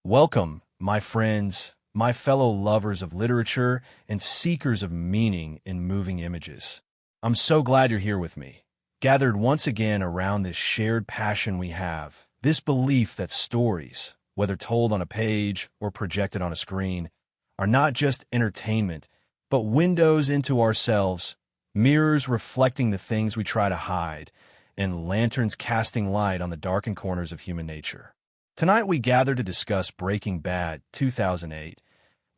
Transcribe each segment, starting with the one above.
Welcome, my friends, my fellow lovers of literature and seekers of meaning in moving images. I'm so glad you're here with me, gathered once again around this shared passion we have, this belief that stories, whether told on a page or projected on a screen, are not just entertainment, but windows into ourselves, mirrors reflecting the things we try to hide, and lanterns casting light on the darkened corners of human nature. Tonight we gather to discuss Breaking Bad 2008,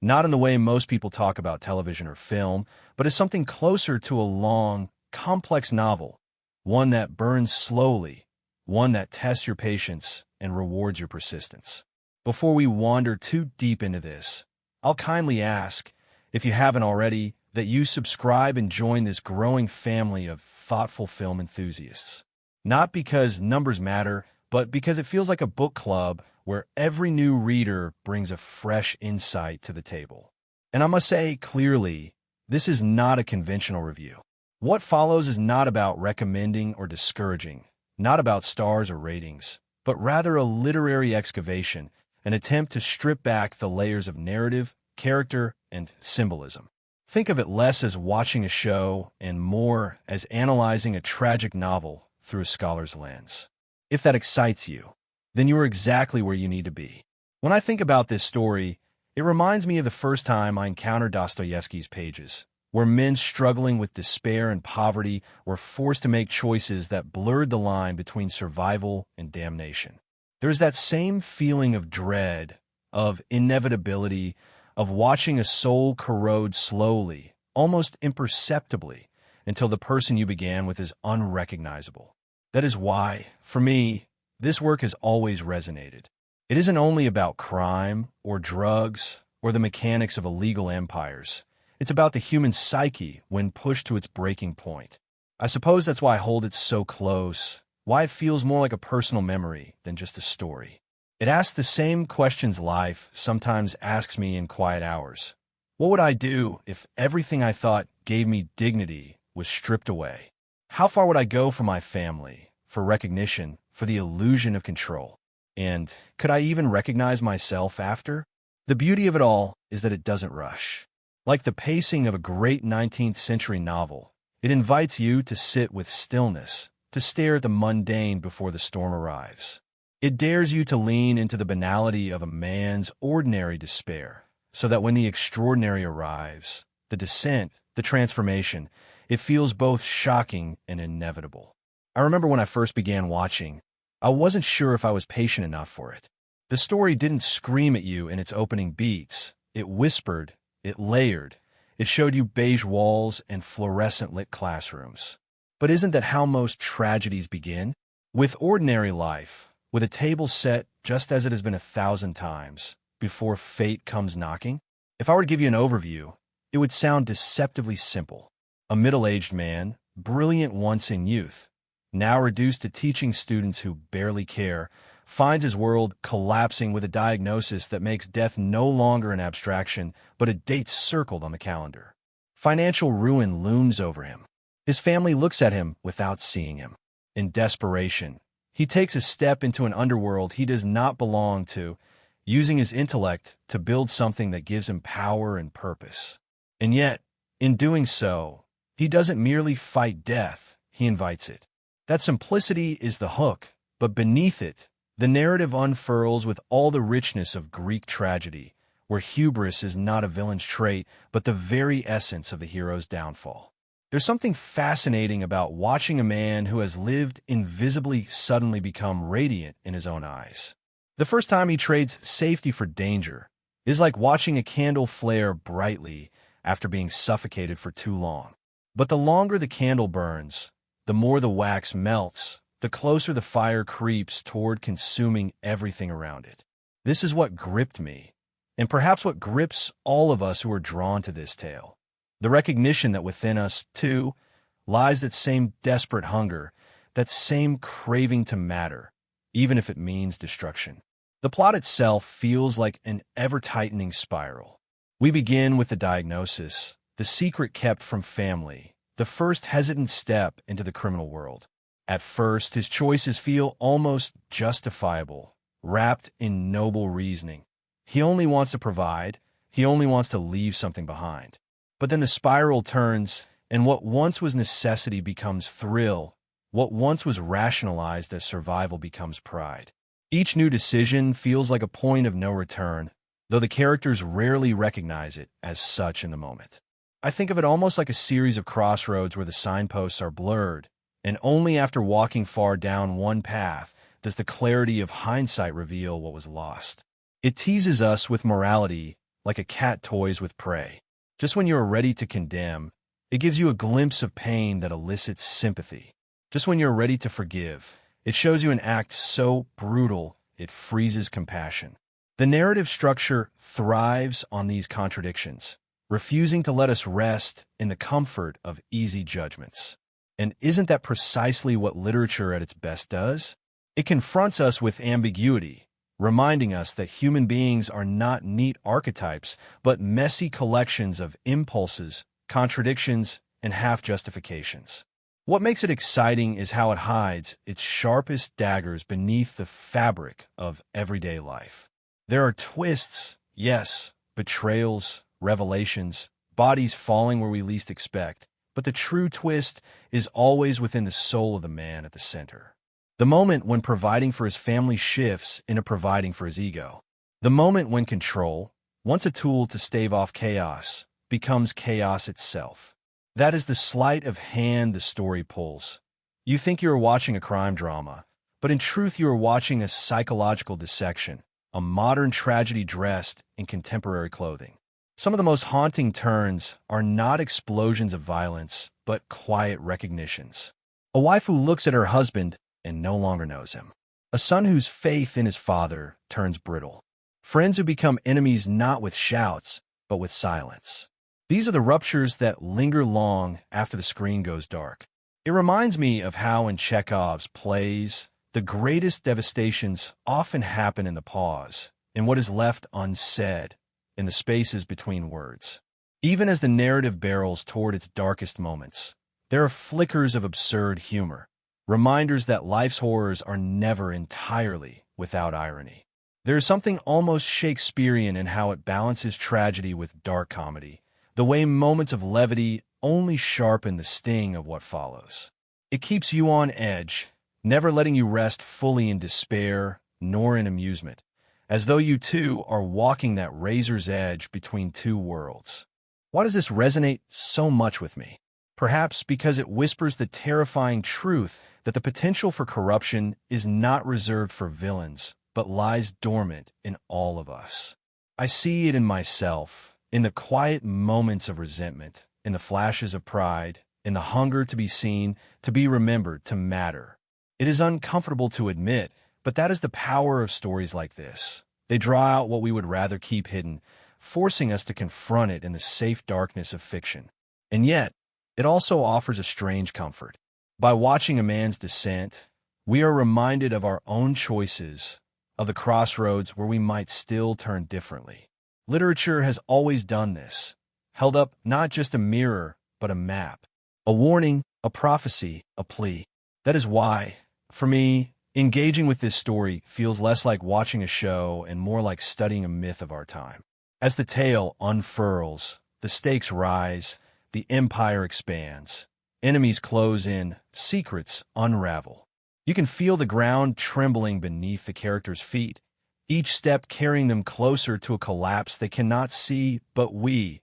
not in the way most people talk about television or film, but as something closer to a long, complex novel, one that burns slowly, one that tests your patience and rewards your persistence. Before we wander too deep into this, I'll kindly ask, if you haven't already, that you subscribe and join this growing family of thoughtful film enthusiasts. Not because numbers matter, but because it feels like a book club where every new reader brings a fresh insight to the table. And I must say clearly, this is not a conventional review. What follows is not about recommending or discouraging, not about stars or ratings, but rather a literary excavation, an attempt to strip back the layers of narrative, character, and symbolism. Think of it less as watching a show and more as analyzing a tragic novel through a scholar's lens. If that excites you, then you are exactly where you need to be. When I think about this story, it reminds me of the first time I encountered Dostoevsky's pages, where men struggling with despair and poverty were forced to make choices that blurred the line between survival and damnation. There's that same feeling of dread, of inevitability, of watching a soul corrode slowly, almost imperceptibly, until the person you began with is unrecognizable. That is why, for me, this work has always resonated. It isn't only about crime, or drugs, or the mechanics of illegal empires. It's about the human psyche when pushed to its breaking point. I suppose that's why I hold it so close, why it feels more like a personal memory than just a story. It asks the same questions life sometimes asks me in quiet hours. What would I do if everything I thought gave me dignity was stripped away? How far would I go for my family, for recognition, for the illusion of control? And could I even recognize myself after? The beauty of it all is that it doesn't rush. Like the pacing of a great 19th century novel, it invites you to sit with stillness, to stare at the mundane before the storm arrives. It dares you to lean into the banality of a man's ordinary despair, so that when the extraordinary arrives, the descent, the transformation, it feels both shocking and inevitable. I remember when I first began watching, I wasn't sure if I was patient enough for it. The story didn't scream at you in its opening beats. It whispered, it layered, it showed you beige walls and fluorescent-lit classrooms. But isn't that how most tragedies begin? With ordinary life, with a table set just as it has been 1,000 times, before fate comes knocking? If I were to give you an overview, it would sound deceptively simple. A middle-aged man, brilliant once in youth, now reduced to teaching students who barely care, finds his world collapsing with a diagnosis that makes death no longer an abstraction, but a date circled on the calendar. Financial ruin looms over him. His family looks at him without seeing him. In desperation, he takes a step into an underworld he does not belong to, using his intellect to build something that gives him power and purpose. And yet, in doing so, he doesn't merely fight death, he invites it. That simplicity is the hook, but beneath it, the narrative unfurls with all the richness of Greek tragedy, where hubris is not a villain's trait, but the very essence of the hero's downfall. There's something fascinating about watching a man who has lived invisibly suddenly become radiant in his own eyes. The first time he trades safety for danger is like watching a candle flare brightly after being suffocated for too long. But the longer the candle burns, the more the wax melts, the closer the fire creeps toward consuming everything around it. This is what gripped me, and perhaps what grips all of us who are drawn to this tale. The recognition that within us, too, lies that same desperate hunger, that same craving to matter, even if it means destruction. The plot itself feels like an ever-tightening spiral. We begin with the diagnosis, the secret kept from family, the first hesitant step into the criminal world. At first, his choices feel almost justifiable, wrapped in noble reasoning. He only wants to provide. He only wants to leave something behind. But then the spiral turns, and what once was necessity becomes thrill. What once was rationalized as survival becomes pride. Each new decision feels like a point of no return, though the characters rarely recognize it as such in the moment. I think of it almost like a series of crossroads where the signposts are blurred, and only after walking far down one path does the clarity of hindsight reveal what was lost. It teases us with morality like a cat toys with prey. Just when you are ready to condemn, it gives you a glimpse of pain that elicits sympathy. Just when you're ready to forgive, it shows you an act so brutal it freezes compassion. The narrative structure thrives on these contradictions, refusing to let us rest in the comfort of easy judgments. And isn't that precisely what literature at its best does? It confronts us with ambiguity, reminding us that human beings are not neat archetypes, but messy collections of impulses, contradictions, and half-justifications. What makes it exciting is how it hides its sharpest daggers beneath the fabric of everyday life. There are twists, yes, betrayals, revelations, bodies falling where we least expect, but the true twist is always within the soul of the man at the center. The moment when providing for his family shifts into providing for his ego. The moment when control, once a tool to stave off chaos, becomes chaos itself. That is the sleight of hand the story pulls. You think you are watching a crime drama, but in truth you are watching a psychological dissection, a modern tragedy dressed in contemporary clothing. Some of the most haunting turns are not explosions of violence, but quiet recognitions. A wife who looks at her husband and no longer knows him. A son whose faith in his father turns brittle. Friends who become enemies not with shouts, but with silence. These are the ruptures that linger long after the screen goes dark. It reminds me of how in Chekhov's plays, the greatest devastations often happen in the pause, in what is left unsaid, in the spaces between words. Even as the narrative barrels toward its darkest moments, there are flickers of absurd humor, reminders that life's horrors are never entirely without irony. There is something almost Shakespearean in how it balances tragedy with dark comedy, the way moments of levity only sharpen the sting of what follows. It keeps you on edge, never letting you rest fully in despair nor in amusement, as though you too are walking that razor's edge between two worlds. Why does this resonate so much with me? Perhaps because it whispers the terrifying truth that the potential for corruption is not reserved for villains, but lies dormant in all of us. I see it in myself, in the quiet moments of resentment, in the flashes of pride, in the hunger to be seen, to be remembered, to matter. It is uncomfortable to admit, but that is the power of stories like this. They draw out what we would rather keep hidden, forcing us to confront it in the safe darkness of fiction. And yet, it also offers a strange comfort. By watching a man's descent, we are reminded of our own choices, of the crossroads where we might still turn differently. Literature has always done this, held up not just a mirror, but a map, a warning, a prophecy, a plea. That is why, for me, engaging with this story feels less like watching a show and more like studying a myth of our time. As the tale unfurls, the stakes rise, the empire expands, enemies close in, secrets unravel. You can feel the ground trembling beneath the characters' feet, each step carrying them closer to a collapse they cannot see, but we,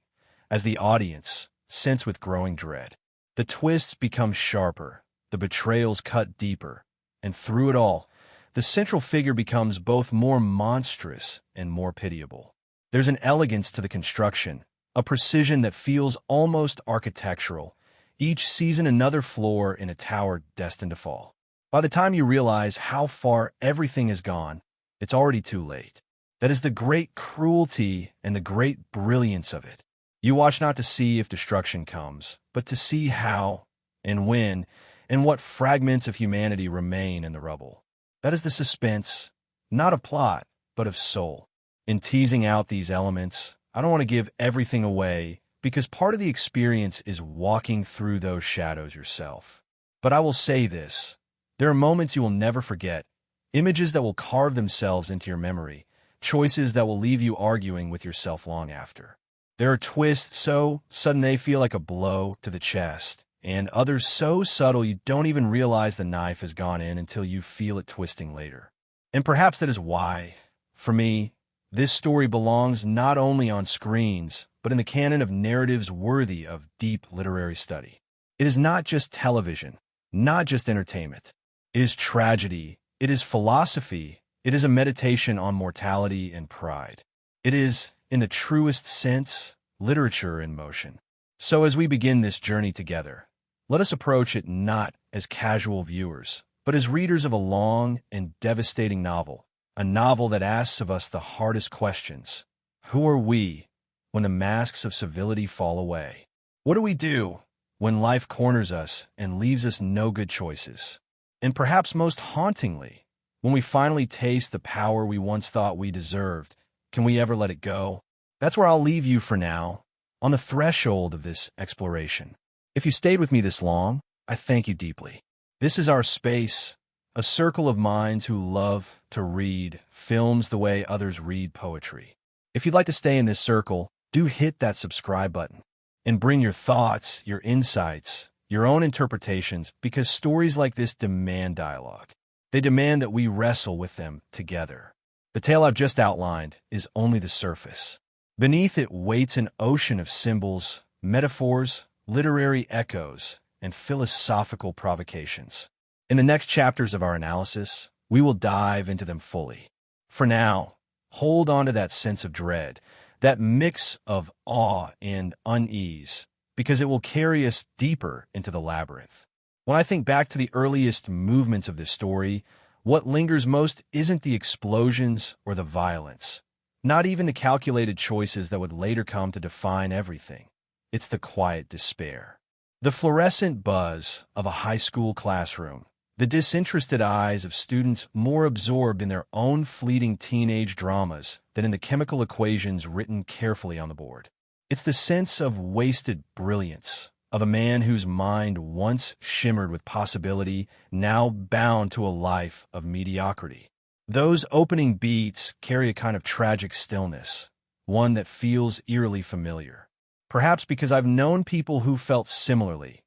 as the audience, sense with growing dread. The twists become sharper, the betrayals cut deeper, and through it all, the central figure becomes both more monstrous and more pitiable. There's an elegance to the construction, a precision that feels almost architectural, each season another floor in a tower destined to fall. By the time you realize how far everything has gone, it's already too late. That is the great cruelty and the great brilliance of it. You watch not to see if destruction comes, but to see how, and when, and what fragments of humanity remain in the rubble. That is the suspense, not of plot, but of soul. In teasing out these elements, I don't want to give everything away, because part of the experience is walking through those shadows yourself. But I will say this, there are moments you will never forget, images that will carve themselves into your memory, choices that will leave you arguing with yourself long after. There are twists so sudden they feel like a blow to the chest, and others so subtle you don't even realize the knife has gone in until you feel it twisting later. And perhaps that is why, for me, this story belongs not only on screens, but in the canon of narratives worthy of deep literary study. It is not just television, not just entertainment. It is tragedy, it is philosophy, it is a meditation on mortality and pride. It is, in the truest sense, literature in motion. So as we begin this journey together, let us approach it not as casual viewers, but as readers of a long and devastating novel, a novel that asks of us the hardest questions. Who are we when the masks of civility fall away? What do we do when life corners us and leaves us no good choices? And perhaps most hauntingly, when we finally taste the power we once thought we deserved, can we ever let it go? That's where I'll leave you for now, on the threshold of this exploration. If you stayed with me this long, I thank you deeply. This is our space, a circle of minds who love to read films the way others read poetry. If you'd like to stay in this circle, do hit that subscribe button and bring your thoughts, your insights, your own interpretations, because stories like this demand dialogue. They demand that we wrestle with them together. The tale I've just outlined is only the surface. Beneath it waits an ocean of symbols, metaphors, literary echoes, and philosophical provocations. In the next chapters of our analysis, we will dive into them fully. For now, hold on to that sense of dread, that mix of awe and unease, because it will carry us deeper into the labyrinth. When I think back to the earliest movements of this story, what lingers most isn't the explosions or the violence, not even the calculated choices that would later come to define everything. It's the quiet despair. The fluorescent buzz of a high school classroom, the disinterested eyes of students more absorbed in their own fleeting teenage dramas than in the chemical equations written carefully on the board. It's the sense of wasted brilliance, of a man whose mind once shimmered with possibility, now bound to a life of mediocrity. Those opening beats carry a kind of tragic stillness, one that feels eerily familiar. Perhaps because I've known people who felt similarly,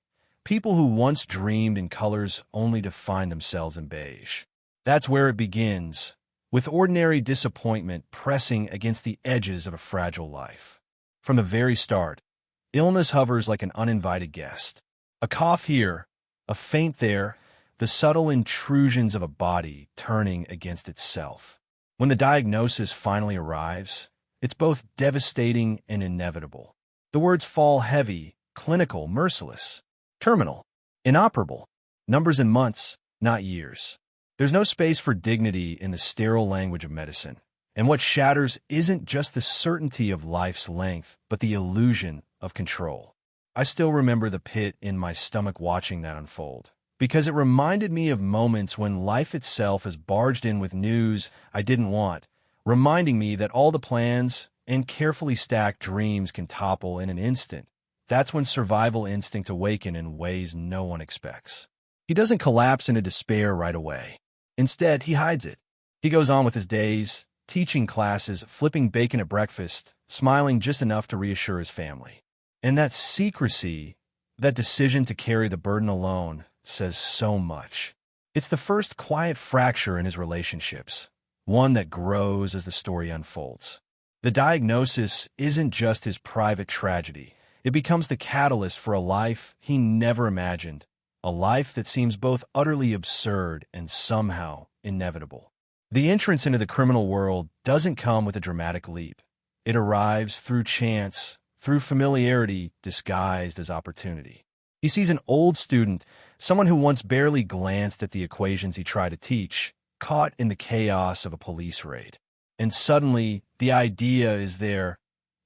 people who once dreamed in colors only to find themselves in beige. That's where it begins, with ordinary disappointment pressing against the edges of a fragile life. From the very start, illness hovers like an uninvited guest. A cough here, a faint there, the subtle intrusions of a body turning against itself. When the diagnosis finally arrives, it's both devastating and inevitable. The words fall heavy, clinical, merciless, terminal, inoperable, numbers in months, not years. There's no space for dignity in the sterile language of medicine. And what shatters isn't just the certainty of life's length, but the illusion of control. I still remember the pit in my stomach watching that unfold, because it reminded me of moments when life itself has barged in with news I didn't want, reminding me that all the plans and carefully stacked dreams can topple in an instant. That's when survival instincts awaken in ways no one expects. He doesn't collapse into despair right away. Instead, he hides it. He goes on with his days, teaching classes, flipping bacon at breakfast, smiling just enough to reassure his family. And that secrecy, that decision to carry the burden alone, says so much. It's the first quiet fracture in his relationships, one that grows as the story unfolds. The diagnosis isn't just his private tragedy. It becomes the catalyst for a life he never imagined, a life that seems both utterly absurd and somehow inevitable. The entrance into the criminal world doesn't come with a dramatic leap. It arrives through chance, through familiarity disguised as opportunity. He sees an old student, someone who once barely glanced at the equations he tried to teach, caught in the chaos of a police raid. And suddenly, the idea is there,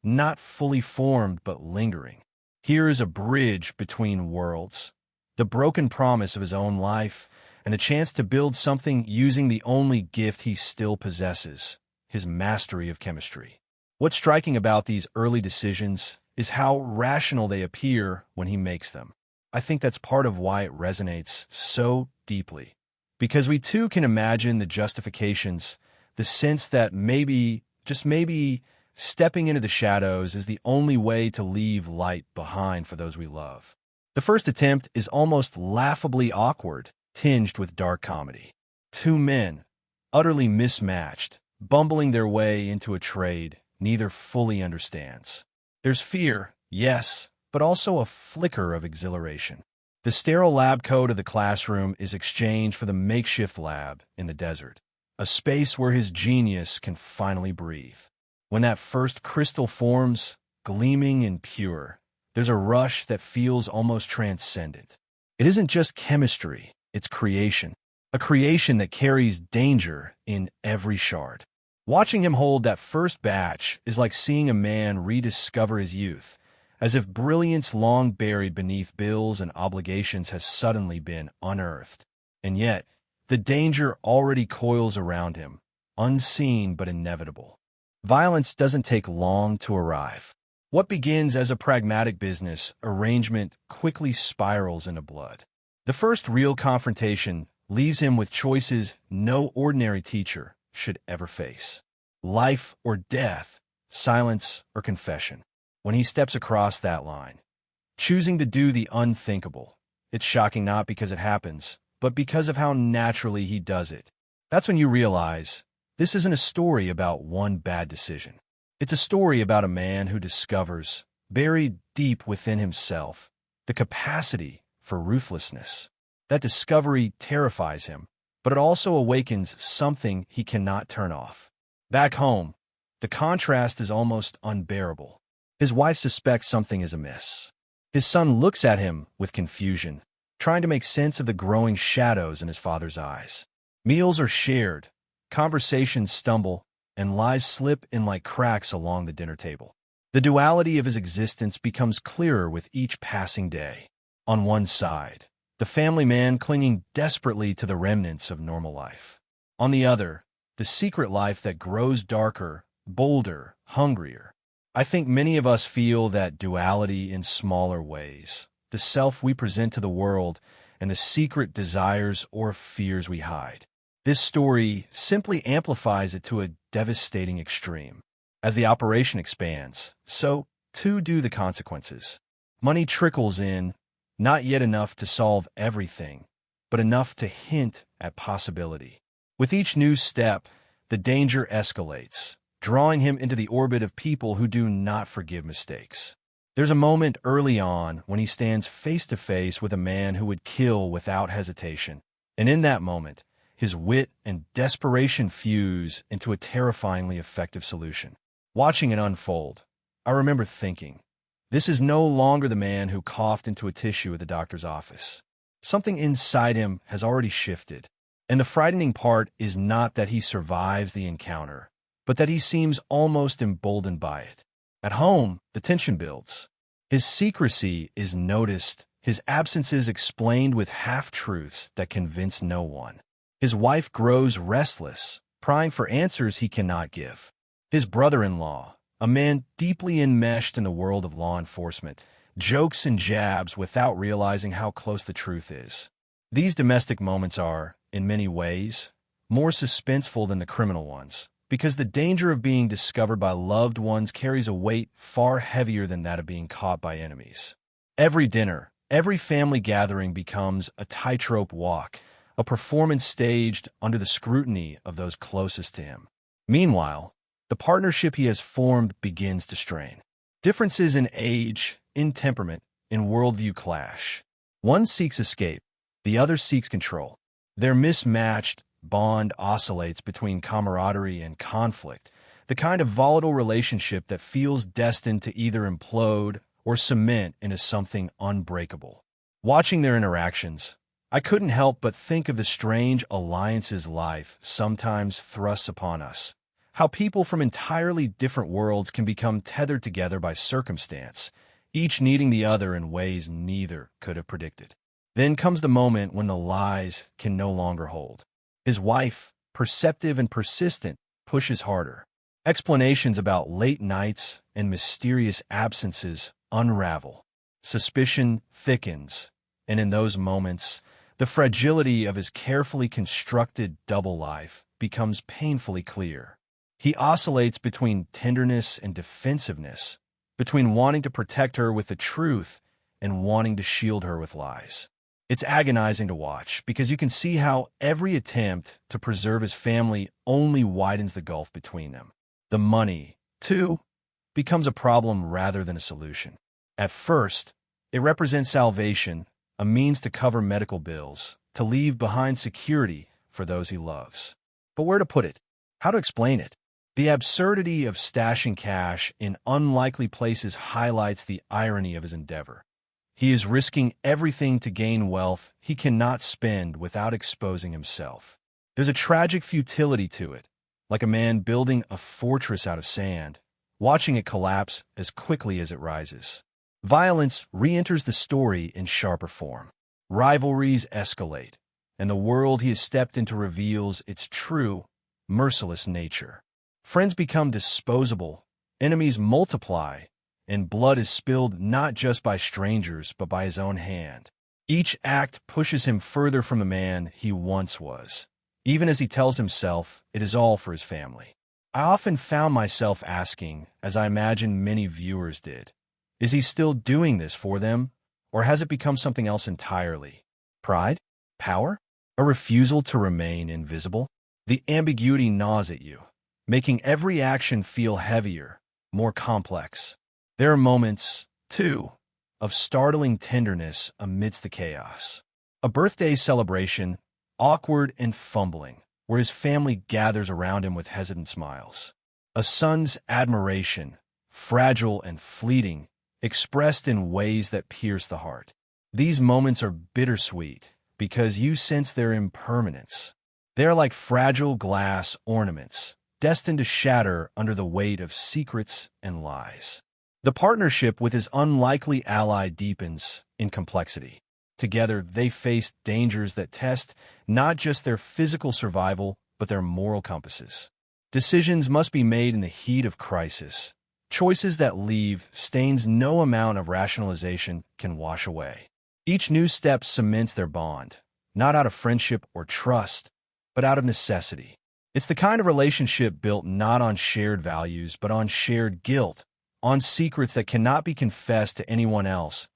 not fully formed but lingering. Here is a bridge between worlds, the broken promise of his own life, and the chance to build something using the only gift he still possesses, his mastery of chemistry. What's striking about these early decisions is how rational they appear when he makes them. I think that's part of why it resonates so deeply, because we too can imagine the justifications, the sense that maybe, just maybe, stepping into the shadows is the only way to leave light behind for those we love. The first attempt is almost laughably awkward, tinged with dark comedy. Two men, utterly mismatched, bumbling their way into a trade neither fully understands. There's fear, yes, but also a flicker of exhilaration. The sterile lab coat of the classroom is exchanged for the makeshift lab in the desert, a space where his genius can finally breathe. When that first crystal forms, gleaming and pure, there's a rush that feels almost transcendent. It isn't just chemistry, it's creation, a creation that carries danger in every shard. Watching him hold that first batch is like seeing a man rediscover his youth, as if brilliance long buried beneath bills and obligations has suddenly been unearthed. And yet, the danger already coils around him, unseen but inevitable. Violence doesn't take long to arrive. What begins as a pragmatic business arrangement quickly spirals into blood. The first real confrontation leaves him with choices no ordinary teacher should ever face. Life or death, silence or confession. When he steps across that line, choosing to do the unthinkable, it's shocking not because it happens, but because of how naturally he does it. That's when you realize this isn't a story about one bad decision. It's a story about a man who discovers, buried deep within himself, the capacity for ruthlessness. That discovery terrifies him, but it also awakens something he cannot turn off. Back home, the contrast is almost unbearable. His wife suspects something is amiss. His son looks at him with confusion, trying to make sense of the growing shadows in his father's eyes. Meals are shared, conversations stumble, and lies slip in like cracks along the dinner table. The duality of his existence becomes clearer with each passing day. On one side, the family man clinging desperately to the remnants of normal life. On the other, the secret life that grows darker, bolder, hungrier. I think many of us feel that duality in smaller ways, the self we present to the world and the secret desires or fears we hide. This story simply amplifies it to a devastating extreme. As the operation expands, so too do the consequences. Money trickles in, not yet enough to solve everything, but enough to hint at possibility. With each new step, the danger escalates, drawing him into the orbit of people who do not forgive mistakes. There's a moment early on when he stands face to face with a man who would kill without hesitation. And in that moment, his wit and desperation fuse into a terrifyingly effective solution. Watching it unfold, I remember thinking, this is no longer the man who coughed into a tissue at the doctor's office. Something inside him has already shifted. And the frightening part is not that he survives the encounter, but that he seems almost emboldened by it. At home, the tension builds. His secrecy is noticed, his absences explained with half-truths that convince no one. His wife grows restless, prying for answers he cannot give. His brother-in-law, a man deeply enmeshed in the world of law enforcement, jokes and jabs without realizing how close the truth is. These domestic moments are, in many ways, more suspenseful than the criminal ones, because the danger of being discovered by loved ones carries a weight far heavier than that of being caught by enemies. Every dinner, every family gathering becomes a tightrope walk, a performance staged under the scrutiny of those closest to him. Meanwhile, the partnership he has formed begins to strain. Differences in age, in temperament, in worldview clash. One seeks escape, the other seeks control. Their mismatched bond oscillates between camaraderie and conflict, the kind of volatile relationship that feels destined to either implode or cement into something unbreakable. Watching their interactions, I couldn't help but think of the strange alliances life sometimes thrusts upon us, how people from entirely different worlds can become tethered together by circumstance, each needing the other in ways neither could have predicted. Then comes the moment when the lies can no longer hold. His wife, perceptive and persistent, pushes harder. Explanations about late nights and mysterious absences unravel. Suspicion thickens, and in those moments, the fragility of his carefully constructed double life becomes painfully clear. He oscillates between tenderness and defensiveness, between wanting to protect her with the truth and wanting to shield her with lies. It's agonizing to watch because you can see how every attempt to preserve his family only widens the gulf between them. The money, too, becomes a problem rather than a solution. At first, it represents salvation, a means to cover medical bills, to leave behind security for those he loves. But where to put it? How to explain it? The absurdity of stashing cash in unlikely places highlights the irony of his endeavor. He is risking everything to gain wealth he cannot spend without exposing himself. There's a tragic futility to it, like a man building a fortress out of sand, watching it collapse as quickly as it rises. Violence re-enters the story in sharper form. Rivalries escalate, and the world he has stepped into reveals its true, merciless nature. Friends become disposable, enemies multiply, and blood is spilled not just by strangers but by his own hand. Each act pushes him further from the man he once was, even as he tells himself it is all for his family. I often found myself asking, as I imagine many viewers did, is he still doing this for them, or has it become something else entirely? Pride? Power? A refusal to remain invisible? The ambiguity gnaws at you, making every action feel heavier, more complex. There are moments, too, of startling tenderness amidst the chaos. A birthday celebration, awkward and fumbling, where his family gathers around him with hesitant smiles. A son's admiration, fragile and fleeting, expressed in ways that pierce the heart. These moments are bittersweet because you sense their impermanence. They are like fragile glass ornaments, destined to shatter under the weight of secrets and lies. The partnership with his unlikely ally deepens in complexity. Together, they face dangers that test not just their physical survival, but their moral compasses. Decisions must be made in the heat of crisis, choices that leave stains no amount of rationalization can wash away. Each new step cements their bond, not out of friendship or trust, but out of necessity. It's the kind of relationship built not on shared values, but on shared guilt, on secrets that cannot be confessed to anyone else.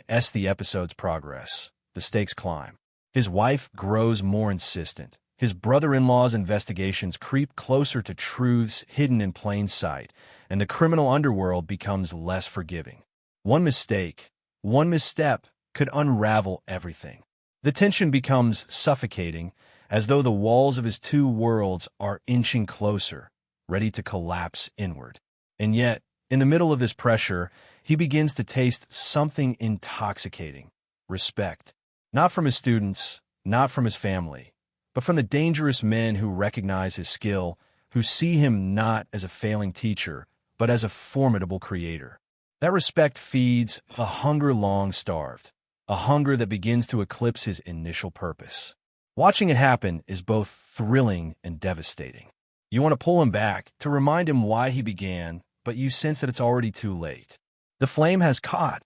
As the episode's progress, the stakes climb. His wife grows more insistent. His brother-in-law's investigations creep closer to truths hidden in plain sight, and the criminal underworld becomes less forgiving. One mistake, one misstep, could unravel everything. The tension becomes suffocating, as though the walls of his two worlds are inching closer, ready to collapse inward. And yet, in the middle of this pressure, he begins to taste something intoxicating: respect. Not from his students, not from his family, but from the dangerous men who recognize his skill, who see him not as a failing teacher, but as a formidable creator. That respect feeds a hunger long starved, a hunger that begins to eclipse his initial purpose. Watching it happen is both thrilling and devastating. You want to pull him back, to remind him why he began, but you sense that it's already too late. The flame has caught,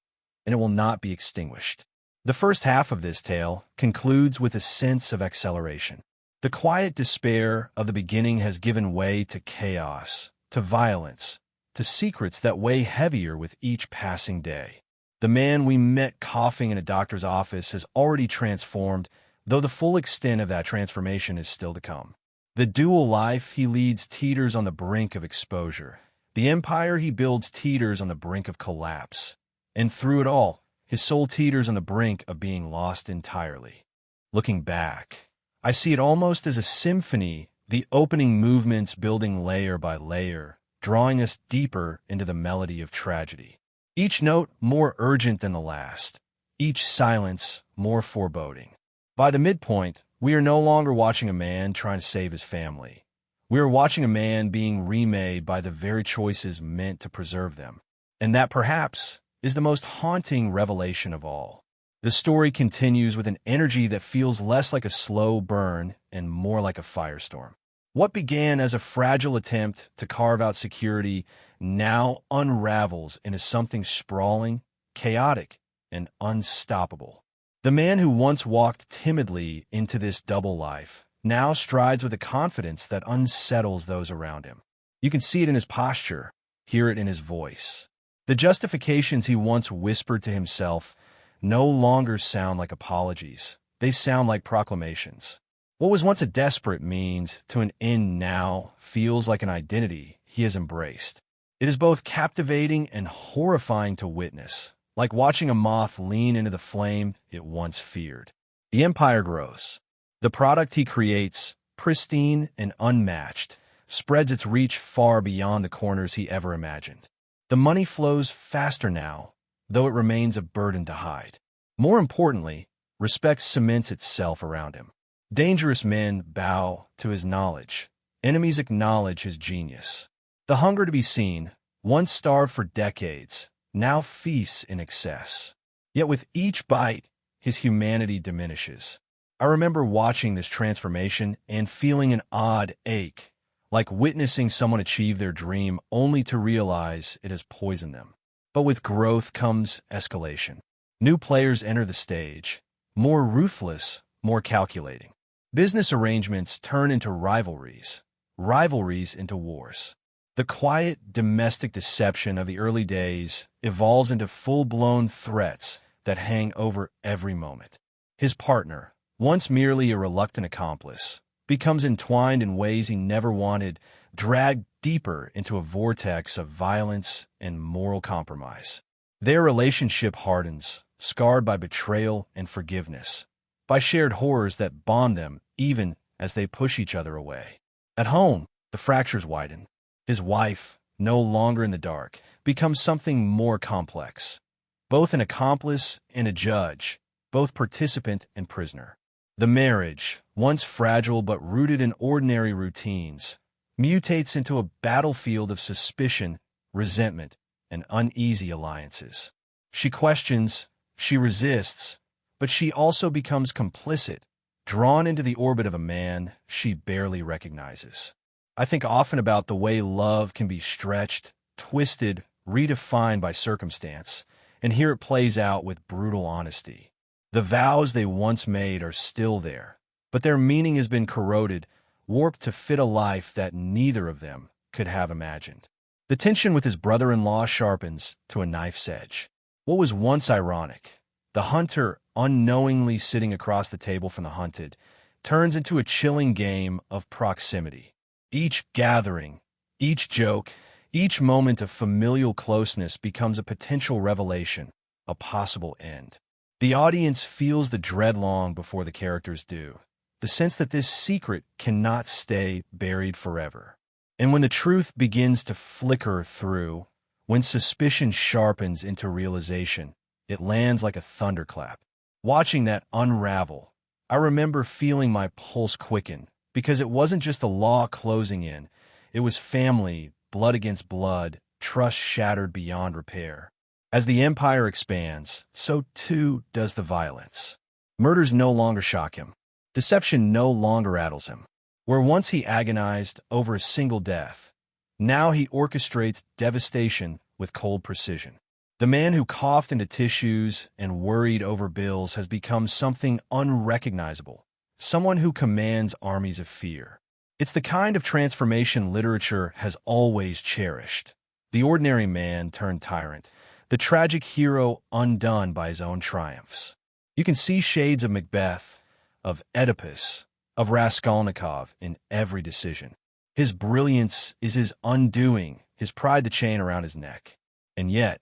and it will not be extinguished. The first half of this tale concludes with a sense of acceleration. The quiet despair of the beginning has given way to chaos, to violence, to secrets that weigh heavier with each passing day. The man we met coughing in a doctor's office has already transformed, though the full extent of that transformation is still to come. The dual life he leads teeters on the brink of exposure. The empire he builds teeters on the brink of collapse. And through it all, his soul teeters on the brink of being lost entirely. Looking back, I see it almost as a symphony, the opening movements building layer by layer, drawing us deeper into the melody of tragedy. Each note more urgent than the last, each silence more foreboding. By the midpoint, we are no longer watching a man trying to save his family. We are watching a man being remade by the very choices meant to preserve them. And that, perhaps, is the most haunting revelation of all. The story continues with an energy that feels less like a slow burn and more like a firestorm. What began as a fragile attempt to carve out security now unravels into something sprawling, chaotic, and unstoppable. The man who once walked timidly into this double life now strides with a confidence that unsettles those around him. You can see it in his posture, hear it in his voice. The justifications he once whispered to himself no longer sound like apologies. They sound like proclamations. What was once a desperate means to an end now feels like an identity he has embraced. It is both captivating and horrifying to witness, like watching a moth lean into the flame it once feared. The empire grows. The product he creates, pristine and unmatched, spreads its reach far beyond the corners he ever imagined. The money flows faster now, though it remains a burden to hide. More importantly, respect cements itself around him. Dangerous men bow to his knowledge. Enemies acknowledge his genius. The hunger to be seen, once starved for decades, now feasts in excess. Yet with each bite, his humanity diminishes. I remember watching this transformation and feeling an odd ache, like witnessing someone achieve their dream only to realize it has poisoned them. But with growth comes escalation. New players enter the stage, more ruthless, more calculating. Business arrangements turn into rivalries, rivalries into wars. The quiet, domestic deception of the early days evolves into full-blown threats that hang over every moment. His partner, once merely a reluctant accomplice, becomes entwined in ways he never wanted, dragged deeper into a vortex of violence and moral compromise. Their relationship hardens, scarred by betrayal and forgiveness, by shared horrors that bond them even as they push each other away. At home, the fractures widen. His wife, no longer in the dark, becomes something more complex, both an accomplice and a judge, both participant and prisoner. The marriage, once fragile but rooted in ordinary routines, mutates into a battlefield of suspicion, resentment, and uneasy alliances. She questions, she resists, but she also becomes complicit, drawn into the orbit of a man she barely recognizes. I think often about the way love can be stretched, twisted, redefined by circumstance, and here it plays out with brutal honesty. The vows they once made are still there, but their meaning has been corroded, warped to fit a life that neither of them could have imagined. The tension with his brother-in-law sharpens to a knife's edge. What was once ironic, the hunter unknowingly sitting across the table from the hunted, turns into a chilling game of proximity. Each gathering, each joke, each moment of familial closeness becomes a potential revelation, a possible end. The audience feels the dread long before the characters do, the sense that this secret cannot stay buried forever. And when the truth begins to flicker through, when suspicion sharpens into realization, it lands like a thunderclap. Watching that unravel, I remember feeling my pulse quicken, because it wasn't just the law closing in, it was family, blood against blood, trust shattered beyond repair. As the empire expands, so too does the violence. Murders no longer shock him. Deception no longer rattles him. Where once he agonized over a single death, now he orchestrates devastation with cold precision. The man who coughed into tissues and worried over bills has become something unrecognizable, someone who commands armies of fear. It's the kind of transformation literature has always cherished. The ordinary man turned tyrant, the tragic hero undone by his own triumphs. You can see shades of Macbeth, of Oedipus, of Raskolnikov in every decision. His brilliance is his undoing, his pride the chain around his neck. And yet,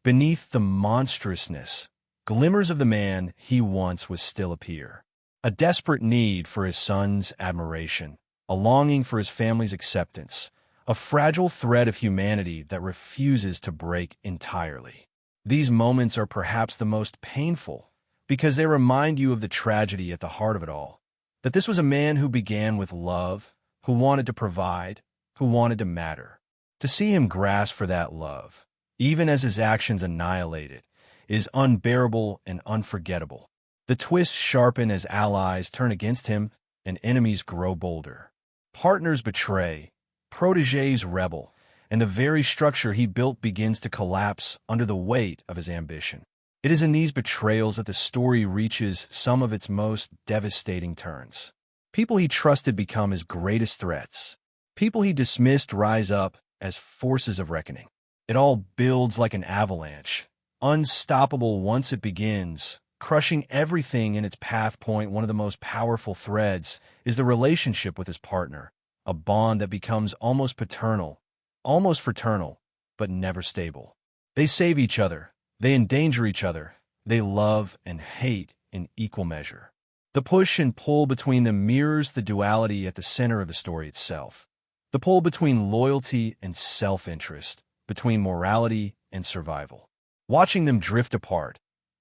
beneath the monstrousness, glimmers of the man he once was still appear. A desperate need for his son's admiration, a longing for his family's acceptance, a fragile thread of humanity that refuses to break entirely. These moments are perhaps the most painful because they remind you of the tragedy at the heart of it all, that this was a man who began with love, who wanted to provide, who wanted to matter. To see him grasp for that love, even as his actions annihilate it, is unbearable and unforgettable. The twists sharpen as allies turn against him and enemies grow bolder. Partners betray, protégés rebel, and the very structure he built begins to collapse under the weight of his ambition. It is in these betrayals that the story reaches some of its most devastating turns. People he trusted become his greatest threats. People he dismissed rise up as forces of reckoning. It all builds like an avalanche, unstoppable once it begins, crushing everything in its path. One of the most powerful threads is the relationship with his partner, a bond that becomes almost paternal, almost fraternal, but never stable. They save each other, they endanger each other, they love and hate in equal measure. The push and pull between them mirrors the duality at the center of the story itself. The pull between loyalty and self-interest, between morality and survival. Watching them drift apart,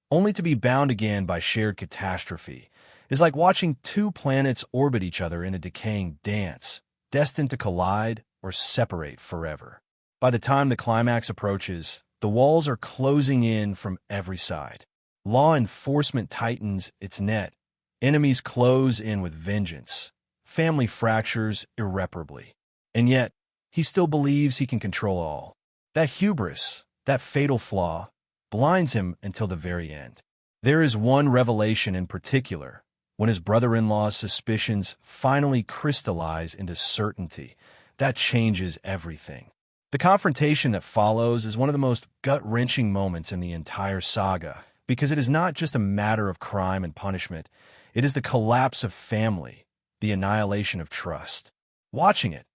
only to be bound again by shared catastrophe, is like watching two planets orbit each other in a decaying dance, destined to collide or separate forever. By the time the climax approaches, the walls are closing in from every side. Law enforcement tightens its net. Enemies close in with vengeance. Family fractures irreparably. And yet, he still believes he can control all. That hubris, that fatal flaw, blinds him until the very end. There is one revelation in particular, when his brother-in-law's suspicions finally crystallize into certainty. That changes everything. The confrontation that follows is one of the most gut-wrenching moments in the entire saga, because it is not just a matter of crime and punishment. It is the collapse of family, the annihilation of trust. Watching it,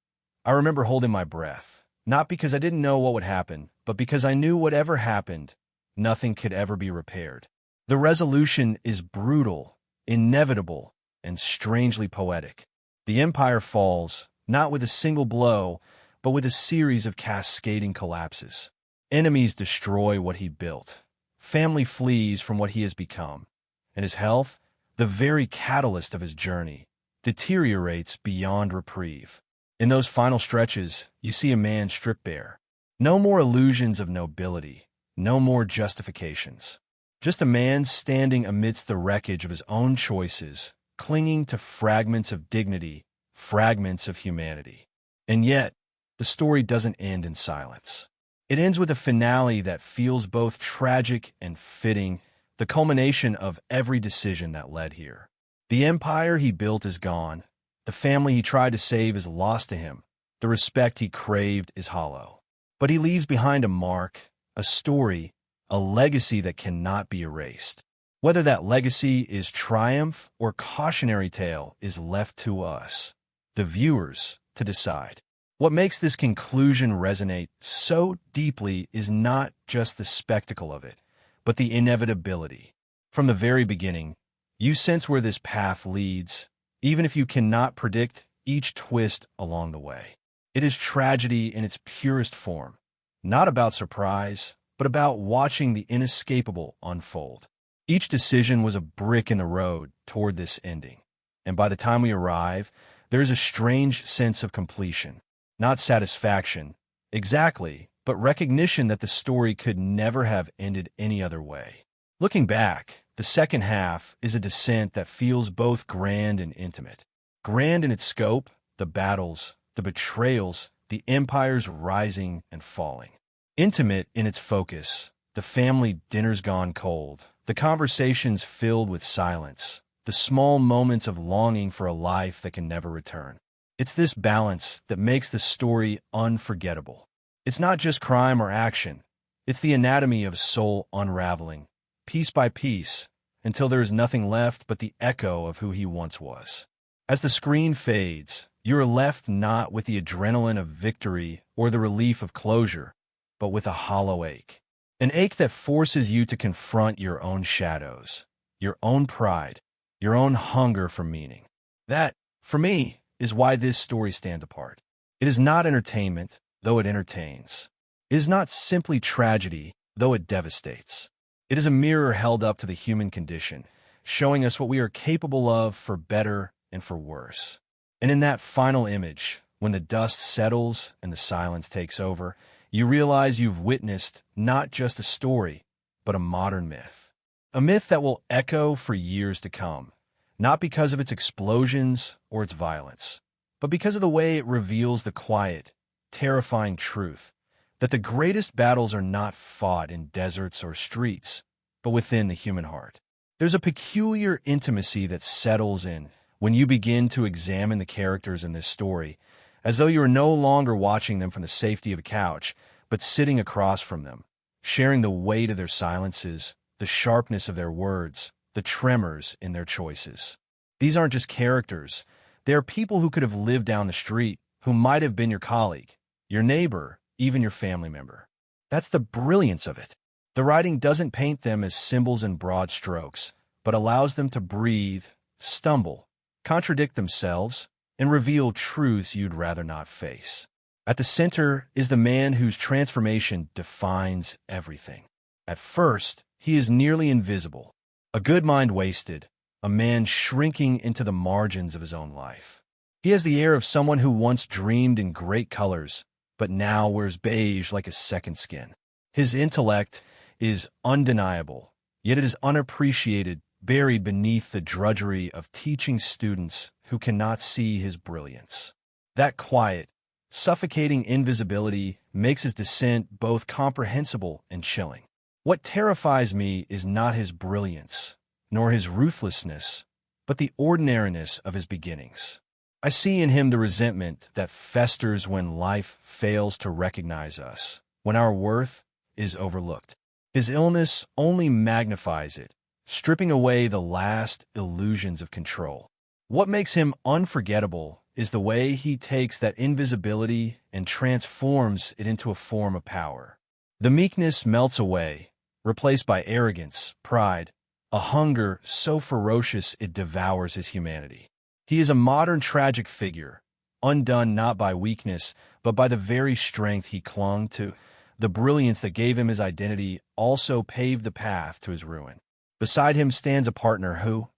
I remember holding my breath, not because I didn't know what would happen, but because I knew whatever happened, nothing could ever be repaired. The resolution is brutal, inevitable, and strangely poetic. The empire falls, not with a single blow, but with a series of cascading collapses. Enemies destroy what he built. Family flees from what he has become. And his health, the very catalyst of his journey, deteriorates beyond reprieve. In those final stretches, you see a man stripped bare. No more illusions of nobility, no more justifications. Just a man standing amidst the wreckage of his own choices, clinging to fragments of dignity, fragments of humanity. And yet, the story doesn't end in silence. It ends with a finale that feels both tragic and fitting, the culmination of every decision that led here. The empire he built is gone. The family he tried to save is lost to him. The respect he craved is hollow. But he leaves behind a mark, a story, a legacy that cannot be erased. Whether that legacy is triumph or cautionary tale is left to us, the viewers, to decide. What makes this conclusion resonate so deeply is not just the spectacle of it, but the inevitability. From the very beginning, you sense where this path leads, even if you cannot predict each twist along the way. It is tragedy in its purest form, not about surprise, but about watching the inescapable unfold. Each decision was a brick in the road toward this ending, and by the time we arrive, there is a strange sense of completion. Not satisfaction, exactly, but recognition that the story could never have ended any other way. Looking back, the second half is a descent that feels both grand and intimate. Grand in its scope, the battles, the betrayals, the empires rising and falling. Intimate in its focus, the family dinners gone cold, the conversations filled with silence, the small moments of longing for a life that can never return. It's this balance that makes the story unforgettable. It's not just crime or action. It's the anatomy of soul unraveling, piece by piece, until there is nothing left but the echo of who he once was. As the screen fades, you are left not with the adrenaline of victory or the relief of closure, but with a hollow ache. An ache that forces you to confront your own shadows, your own pride, your own hunger for meaning. That, for me, is why this story stands apart. It is not entertainment, though it entertains. It is not simply tragedy, though it devastates. It is a mirror held up to the human condition, showing us what we are capable of for better and for worse. And in that final image, when the dust settles and the silence takes over, you realize you've witnessed not just a story, but a modern myth. A myth that will echo for years to come. Not because of its explosions or its violence, but because of the way it reveals the quiet, terrifying truth that the greatest battles are not fought in deserts or streets, but within the human heart. There's a peculiar intimacy that settles in When you begin to examine the characters in this story, as though you are no longer watching them from the safety of a couch, but sitting across from them, sharing the weight of their silences, the sharpness of their words, the tremors in their choices. These aren't just characters. They are people who could have lived down the street, who might have been your colleague, your neighbor, even your family member. That's the brilliance of it. The writing doesn't paint them as symbols in broad strokes, but allows them to breathe, stumble, contradict themselves, and reveal truths you'd rather not face. At the center is the man whose transformation defines everything. At first, he is nearly invisible, a good mind wasted, a man shrinking into the margins of his own life. He has the air of someone who once dreamed in great colors, but now wears beige like a second skin. His intellect is undeniable, yet it is unappreciated, buried beneath the drudgery of teaching students who cannot see his brilliance. That quiet, suffocating invisibility makes his descent both comprehensible and chilling. What terrifies me is not his brilliance, nor his ruthlessness, but the ordinariness of his beginnings. I see in him the resentment that festers when life fails to recognize us, when our worth is overlooked. His illness only magnifies it, stripping away the last illusions of control. What makes him unforgettable is the way he takes that invisibility and transforms it into a form of power. The meekness melts away, replaced by arrogance, pride, a hunger so ferocious it devours his humanity. He is a modern tragic figure, undone not by weakness, but by the very strength he clung to. The brilliance that gave him his identity also paved the path to his ruin. Beside him stands a partner who,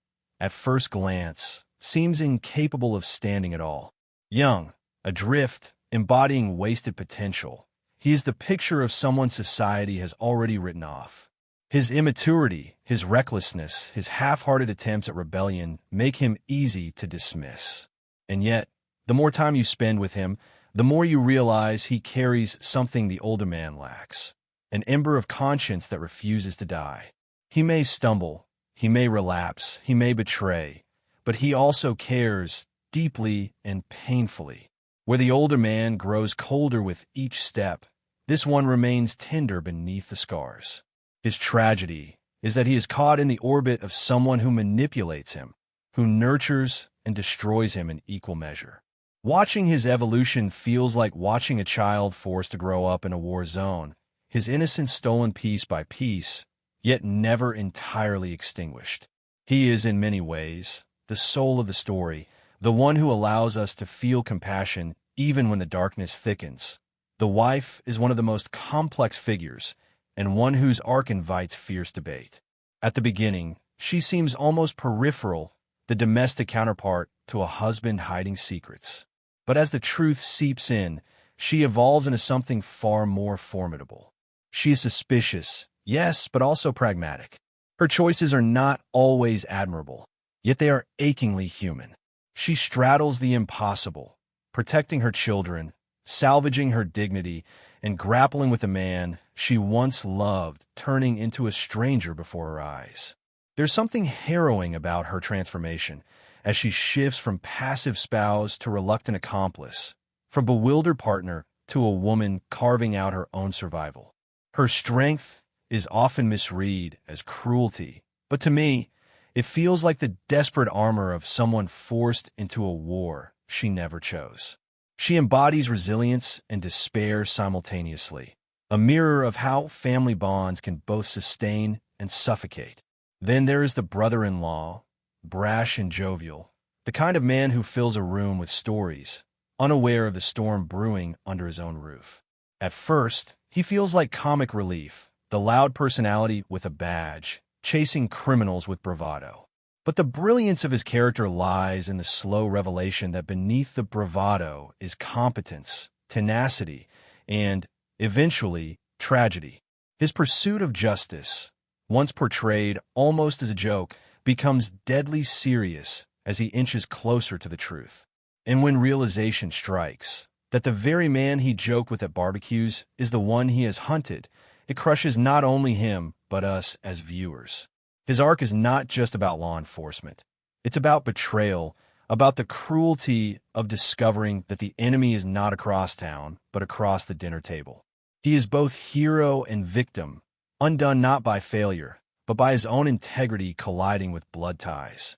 at first glance, seems incapable of standing at all. Young, adrift, embodying wasted potential, he is the picture of someone society has already written off. His immaturity, his recklessness, his half-hearted attempts at rebellion make him easy to dismiss. And yet, the more time you spend with him, the more you realize he carries something the older man lacks, an ember of conscience that refuses to die. He may stumble, he may relapse, he may betray, but he also cares deeply and painfully. Where the older man grows colder with each step, this one remains tender beneath the scars. His tragedy is that he is caught in the orbit of someone who manipulates him, who nurtures and destroys him in equal measure. Watching his evolution feels like watching a child forced to grow up in a war zone, his innocence stolen piece by piece, yet never entirely extinguished. He is, in many ways, the soul of the story, the one who allows us to feel compassion even when the darkness thickens. The wife is one of the most complex figures, and one whose arc invites fierce debate. At the beginning, she seems almost peripheral, the domestic counterpart to a husband hiding secrets. But as the truth seeps in, she evolves into something far more formidable. She is suspicious, yes, but also pragmatic. Her choices are not always admirable, yet they are achingly human. She straddles the impossible, protecting her children, salvaging her dignity, and grappling with a man she once loved, turning into a stranger before her eyes. There's something harrowing about her transformation, as she shifts from passive spouse to reluctant accomplice, from bewildered partner to a woman carving out her own survival. Her strength is often misread as cruelty, but to me, it feels like the desperate armor of someone forced into a war she never chose. She embodies resilience and despair simultaneously, a mirror of how family bonds can both sustain and suffocate. Then there is the brother-in-law, brash and jovial, the kind of man who fills a room with stories, unaware of the storm brewing under his own roof. At first, he feels like comic relief, the loud personality with a badge, chasing criminals with bravado. But the brilliance of his character lies in the slow revelation that beneath the bravado is competence, tenacity, and, eventually, tragedy. His pursuit of justice, once portrayed almost as a joke, becomes deadly serious as he inches closer to the truth. And when realization strikes that the very man he joked with at barbecues is the one he has hunted, it crushes not only him, but us as viewers. His arc is not just about law enforcement. It's about betrayal, about the cruelty of discovering that the enemy is not across town, but across the dinner table. He is both hero and victim, undone not by failure, but by his own integrity colliding with blood ties.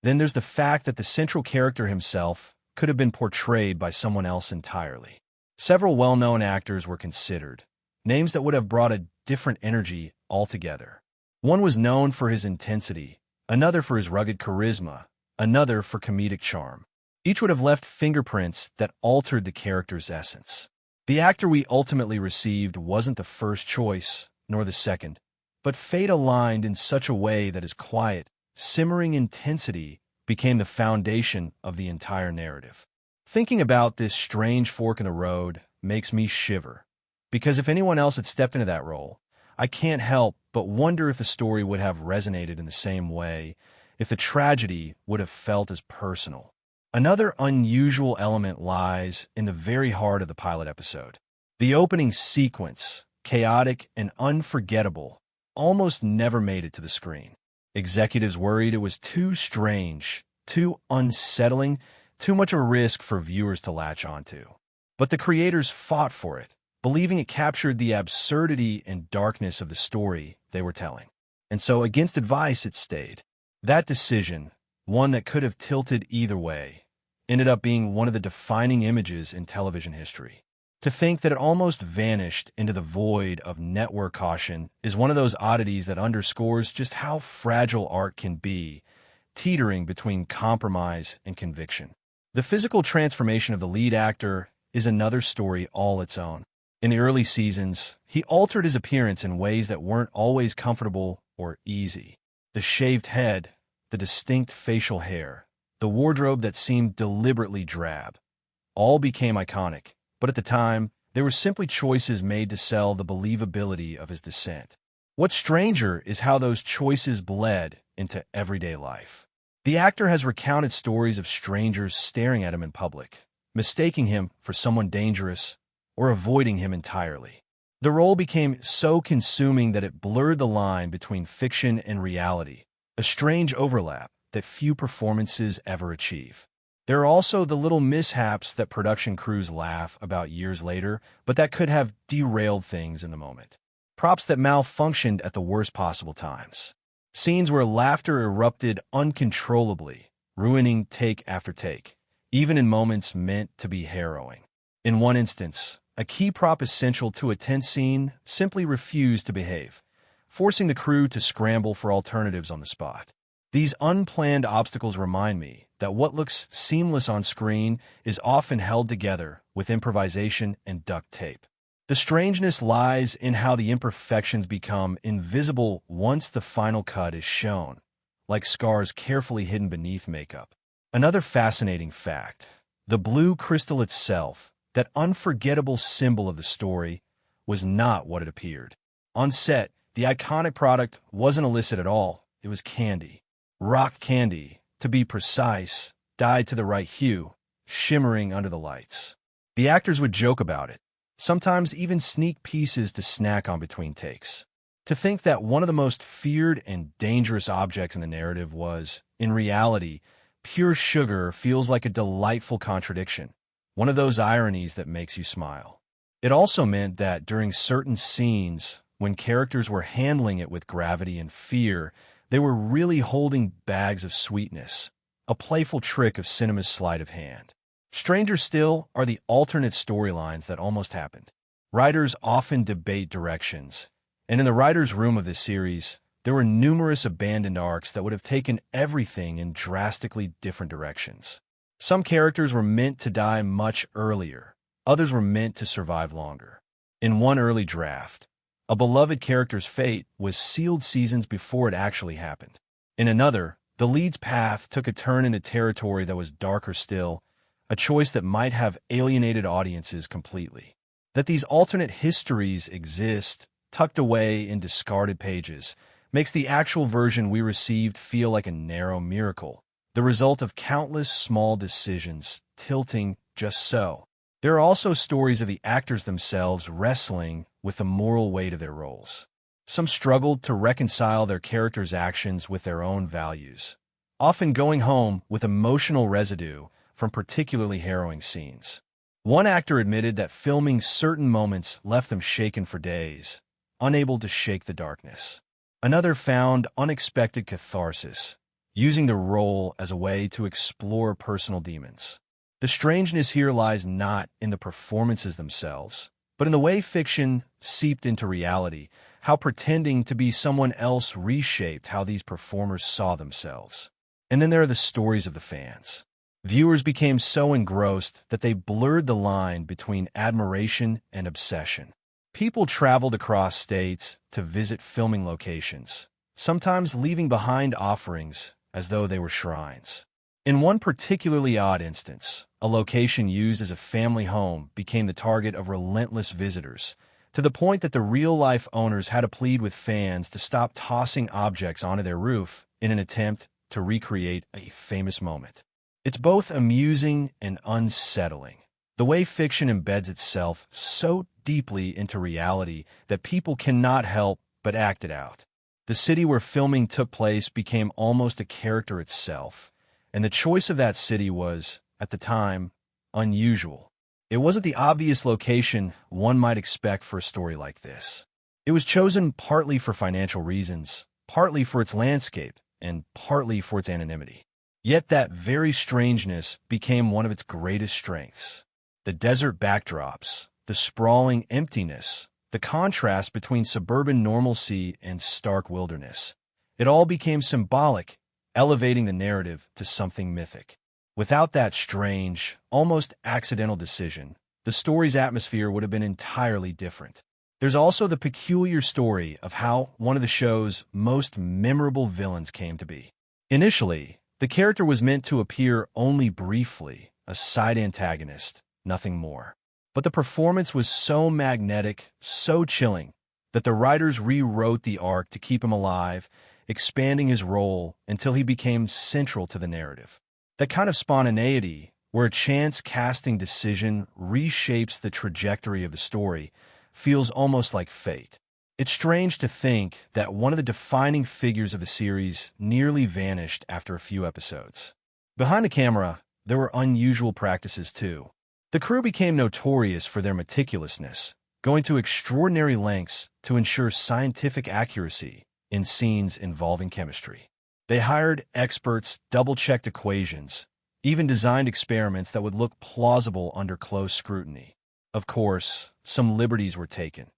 Then there's the fact that the central character himself could have been portrayed by someone else entirely. Several well-known actors were considered, names that would have brought a different energy altogether. One was known for his intensity, another for his rugged charisma, another for comedic charm. Each would have left fingerprints that altered the character's essence. The actor we ultimately received wasn't the first choice, nor the second, but fate aligned in such a way that his quiet, simmering intensity became the foundation of the entire narrative. Thinking about this strange fork in the road makes me shiver, because if anyone else had stepped into that role, I can't help but wonder if the story would have resonated in the same way, if the tragedy would have felt as personal. Another unusual element lies in the very heart of the pilot episode. The opening sequence, chaotic and unforgettable, almost never made it to the screen. Executives worried it was too strange, too unsettling, too much of a risk for viewers to latch onto. But the creators fought for it, believing it captured the absurdity and darkness of the story they were telling. And so, against advice, it stayed. That decision, one that could have tilted either way, ended up being one of the defining images in television history. To think that it almost vanished into the void of network caution is one of those oddities that underscores just how fragile art can be, teetering between compromise and conviction. The physical transformation of the lead actor is another story all its own. In the early seasons, he altered his appearance in ways that weren't always comfortable or easy. The shaved head, the distinct facial hair, the wardrobe that seemed deliberately drab, all became iconic, but at the time, they were simply choices made to sell the believability of his descent. What's stranger is how those choices bled into everyday life. The actor has recounted stories of strangers staring at him in public, mistaking him for someone dangerous, or avoiding him entirely. The role became so consuming that it blurred the line between fiction and reality, a strange overlap that few performances ever achieve. There are also the little mishaps that production crews laugh about years later, but that could have derailed things in the moment. Props that malfunctioned at the worst possible times. Scenes where laughter erupted uncontrollably, ruining take after take, even in moments meant to be harrowing. In one instance, a key prop essential to a tense scene simply refused to behave, forcing the crew to scramble for alternatives on the spot. These unplanned obstacles remind me that what looks seamless on screen is often held together with improvisation and duct tape. The strangeness lies in how the imperfections become invisible once the final cut is shown, like scars carefully hidden beneath makeup. Another fascinating fact: the blue crystal itself, that unforgettable symbol of the story, was not what it appeared. On set, the iconic product wasn't illicit at all. It was candy. Rock candy, to be precise, dyed to the right hue, shimmering under the lights. The actors would joke about it, sometimes even sneak pieces to snack on between takes. To think that one of the most feared and dangerous objects in the narrative was, in reality, pure sugar feels like a delightful contradiction, one of those ironies that makes you smile. It also meant that during certain scenes, when characters were handling it with gravity and fear, they were really holding bags of sweetness, a playful trick of cinema's sleight of hand. Stranger still are the alternate storylines that almost happened. Writers often debate directions, and in the writer's room of this series, there were numerous abandoned arcs that would have taken everything in drastically different directions. Some characters were meant to die much earlier, others were meant to survive longer. In one early draft, a beloved character's fate was sealed seasons before it actually happened. In another, the lead's path took a turn into territory that was darker still, a choice that might have alienated audiences completely. That these alternate histories exist, tucked away in discarded pages, makes the actual version we received feel like a narrow miracle, the result of countless small decisions tilting just so. There are also stories of the actors themselves wrestling with the moral weight of their roles. Some struggled to reconcile their characters' actions with their own values. often going home with emotional residue from particularly harrowing scenes. One actor admitted that filming certain moments left them shaken for days, unable to shake the darkness. Another found unexpected catharsis, using the role as a way to explore personal demons. The strangeness here lies not in the performances themselves, but in the way fiction seeped into reality, how pretending to be someone else reshaped how these performers saw themselves. And then there are the stories of the fans. Viewers became so engrossed that they blurred the line between admiration and obsession. People traveled across states to visit filming locations, sometimes leaving behind offerings as though they were shrines. In one particularly odd instance, a location used as a family home became the target of relentless visitors, to the point that the real-life owners had to plead with fans to stop tossing objects onto their roof in an attempt to recreate a famous moment. It's both amusing and unsettling, the way fiction embeds itself so deeply into reality that people cannot help but act it out. The city where filming took place became almost a character itself, and the choice of that city was, at the time, unusual. It wasn't the obvious location one might expect for a story like this. It was chosen partly for financial reasons, partly for its landscape, and partly for its anonymity. Yet that very strangeness became one of its greatest strengths. The desert backdrops, the sprawling emptiness, the contrast between suburban normalcy and stark wilderness. It all became symbolic, elevating the narrative to something mythic. Without that strange, almost accidental decision, the story's atmosphere would have been entirely different. There's also the peculiar story of how one of the show's most memorable villains came to be. Initially, the character was meant to appear only briefly, a side antagonist, nothing more. But the performance was so magnetic, so chilling, that the writers rewrote the arc to keep him alive, expanding his role until he became central to the narrative. That kind of spontaneity, where a chance casting decision reshapes the trajectory of the story, feels almost like fate. It's strange to think that one of the defining figures of the series nearly vanished after a few episodes. Behind the camera, there were unusual practices too. The crew became notorious for their meticulousness, going to extraordinary lengths to ensure scientific accuracy in scenes involving chemistry. They hired experts, double-checked equations, even designed experiments that would look plausible under close scrutiny. Of course, some liberties were taken.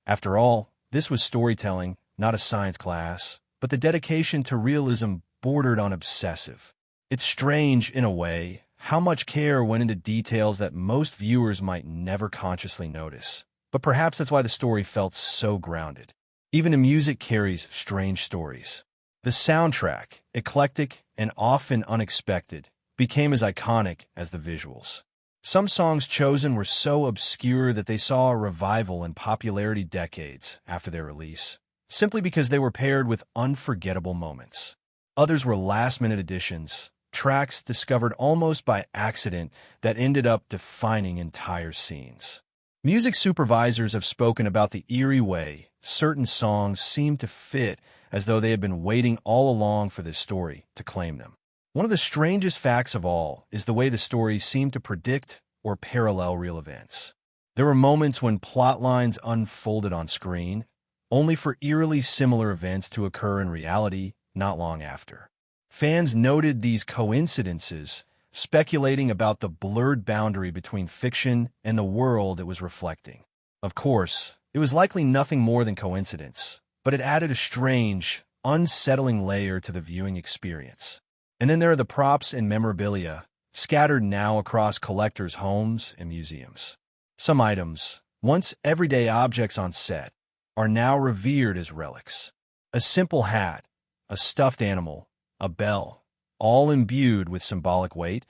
After all, this was storytelling, not a science class, but the dedication to realism bordered on obsessive. It's strange, in a way, how much care went into details that most viewers might never consciously notice. But perhaps that's why the story felt so grounded. Even the music carries strange stories. The soundtrack, eclectic and often unexpected, became as iconic as the visuals. Some songs chosen were so obscure that they saw a revival in popularity decades after their release, simply because they were paired with unforgettable moments. Others were last-minute additions, tracks discovered almost by accident that ended up defining entire scenes. Music supervisors have spoken about the eerie way certain songs seem to fit as though they had been waiting all along for this story to claim them. One of the strangest facts of all is the way the stories seem to predict or parallel real events. There were moments when plot lines unfolded on screen, only for eerily similar events to occur in reality not long after. Fans noted these coincidences, speculating about the blurred boundary between fiction and the world it was reflecting. Of course, it was likely nothing more than coincidence, but it added a strange, unsettling layer to the viewing experience. And then there are the props and memorabilia, scattered now across collectors' homes and museums. Some items, once everyday objects on set, are now revered as relics. A simple hat, a stuffed animal, a bell, all imbued with symbolic weight,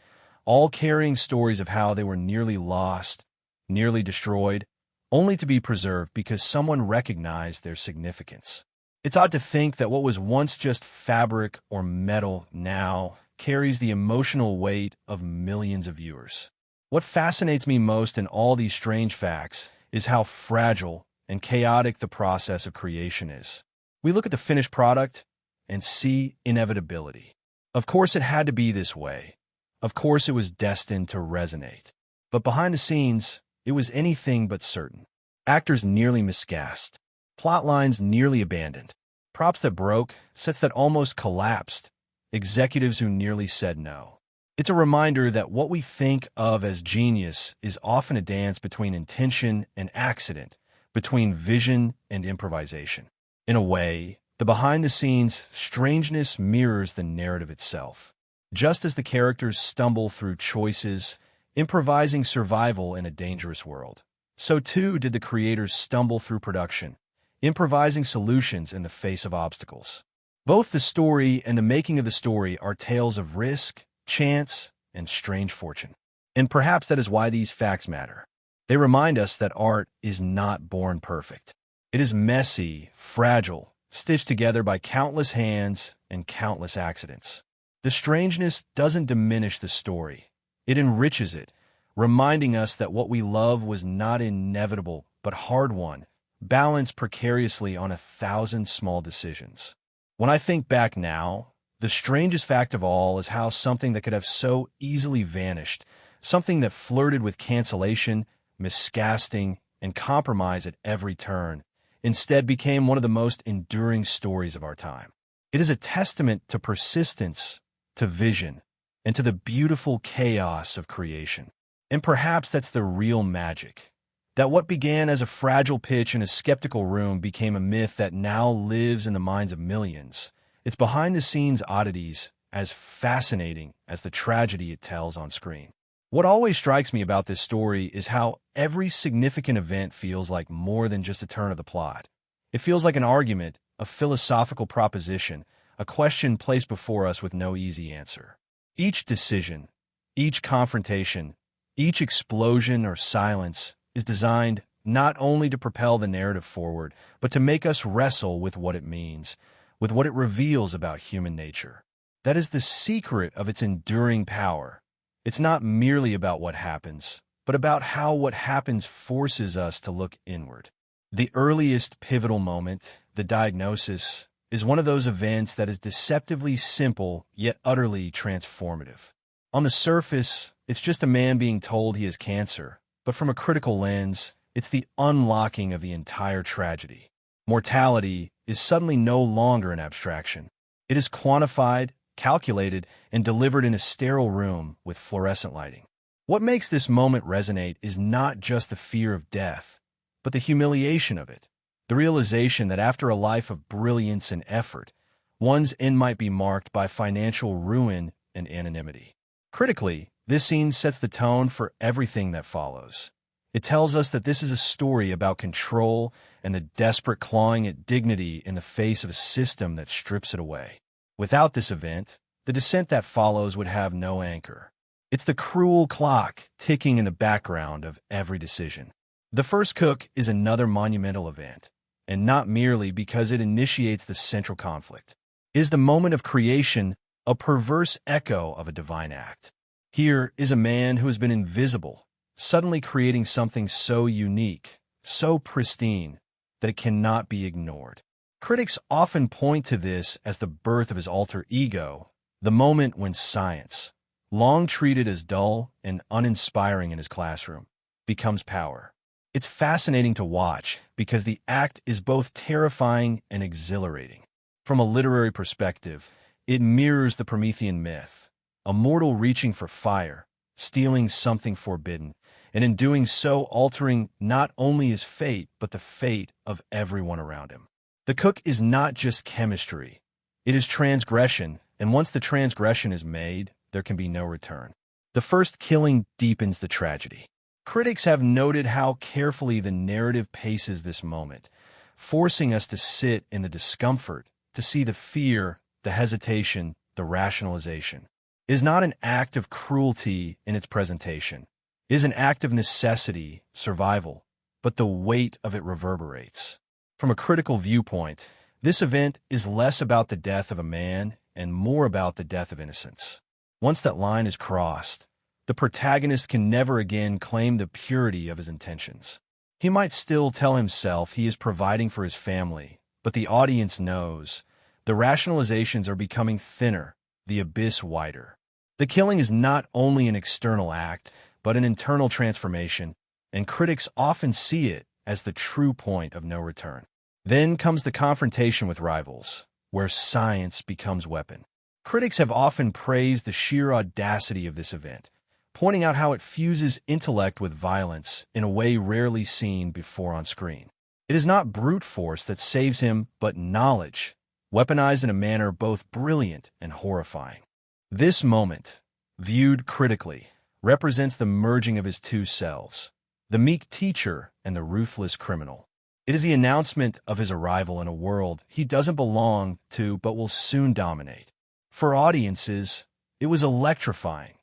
all carrying stories of how they were nearly lost, nearly destroyed, only to be preserved because someone recognized their significance. It's odd to think that what was once just fabric or metal now carries the emotional weight of millions of viewers. What fascinates me most in all these strange facts is how fragile and chaotic the process of creation is. We look at the finished product and see inevitability. Of course it had to be this way. Of course it was destined to resonate. But behind the scenes, it was anything but certain. Actors nearly miscast. Plot lines nearly abandoned. Props that broke, sets that almost collapsed. Executives who nearly said no. It's a reminder that what we think of as genius is often a dance between intention and accident, between vision and improvisation. In a way, the behind-the-scenes strangeness mirrors the narrative itself. Just as the characters stumble through choices, improvising survival in a dangerous world, so too did the creators stumble through production, improvising solutions in the face of obstacles. Both the story and the making of the story are tales of risk, chance, and strange fortune. And perhaps that is why these facts matter. They remind us that art is not born perfect. It is messy, fragile, stitched together by countless hands and countless accidents. The strangeness doesn't diminish the story. It enriches it, reminding us that what we love was not inevitable but hard-won, balanced precariously on 1,000 small decisions. When I think back now, the strangest fact of all is how something that could have so easily vanished, something that flirted with cancellation, miscasting, and compromise at every turn, instead became one of the most enduring stories of our time. It is a testament to persistence, to vision, and to the beautiful chaos of creation. And perhaps that's the real magic, that what began as a fragile pitch in a skeptical room became a myth that now lives in the minds of millions. Its behind-the-scenes oddities as fascinating as the tragedy it tells on screen. What always strikes me about this story is how every significant event feels like more than just a turn of the plot. It feels like an argument, a philosophical proposition, a question placed before us with no easy answer. Each decision, each confrontation, each explosion or silence is designed not only to propel the narrative forward, but to make us wrestle with what it means, with what it reveals about human nature. That is the secret of its enduring power. It's not merely about what happens, but about how what happens forces us to look inward. The earliest pivotal moment, the diagnosis, is one of those events that is deceptively simple yet utterly transformative. On the surface, it's just a man being told he has cancer, but from a critical lens, it's the unlocking of the entire tragedy. Mortality is suddenly no longer an abstraction. It is quantified, calculated, and delivered in a sterile room with fluorescent lighting. What makes this moment resonate is not just the fear of death, but the humiliation of it, the realization that after a life of brilliance and effort, one's end might be marked by financial ruin and anonymity. Critically, this scene sets the tone for everything that follows. It tells us that this is a story about control and the desperate clawing at dignity in the face of a system that strips it away. Without this event, the descent that follows would have no anchor. It's the cruel clock ticking in the background of every decision. The first cook is another monumental event, and not merely because it initiates the central conflict. It is the moment of creation, a perverse echo of a divine act. Here is a man who has been invisible, suddenly creating something so unique, so pristine, that it cannot be ignored. Critics often point to this as the birth of his alter ego, the moment when science, long treated as dull and uninspiring in his classroom, becomes power. It's fascinating to watch because the act is both terrifying and exhilarating. From a literary perspective, it mirrors the Promethean myth, a mortal reaching for fire, stealing something forbidden, and in doing so altering not only his fate but the fate of everyone around him. The cook is not just chemistry. It is transgression, and once the transgression is made, there can be no return. The first killing deepens the tragedy. Critics have noted how carefully the narrative paces this moment, forcing us to sit in the discomfort, to see the fear, the hesitation, the rationalization. It is not an act of cruelty in its presentation. It is an act of necessity, survival, but the weight of it reverberates. From a critical viewpoint, this event is less about the death of a man and more about the death of innocence. Once that line is crossed, the protagonist can never again claim the purity of his intentions. He might still tell himself he is providing for his family, but the audience knows the rationalizations are becoming thinner, the abyss wider. The killing is not only an external act, but an internal transformation, and critics often see it as the true point of no return. Then comes the confrontation with rivals, where science becomes weapon. Critics have often praised the sheer audacity of this event, pointing out how it fuses intellect with violence in a way rarely seen before on screen. It is not brute force that saves him, but knowledge, weaponized in a manner both brilliant and horrifying. This moment, viewed critically, represents the merging of his two selves, the meek teacher and the ruthless criminal. It is the announcement of his arrival in a world he doesn't belong to but will soon dominate. For audiences, it was electrifying.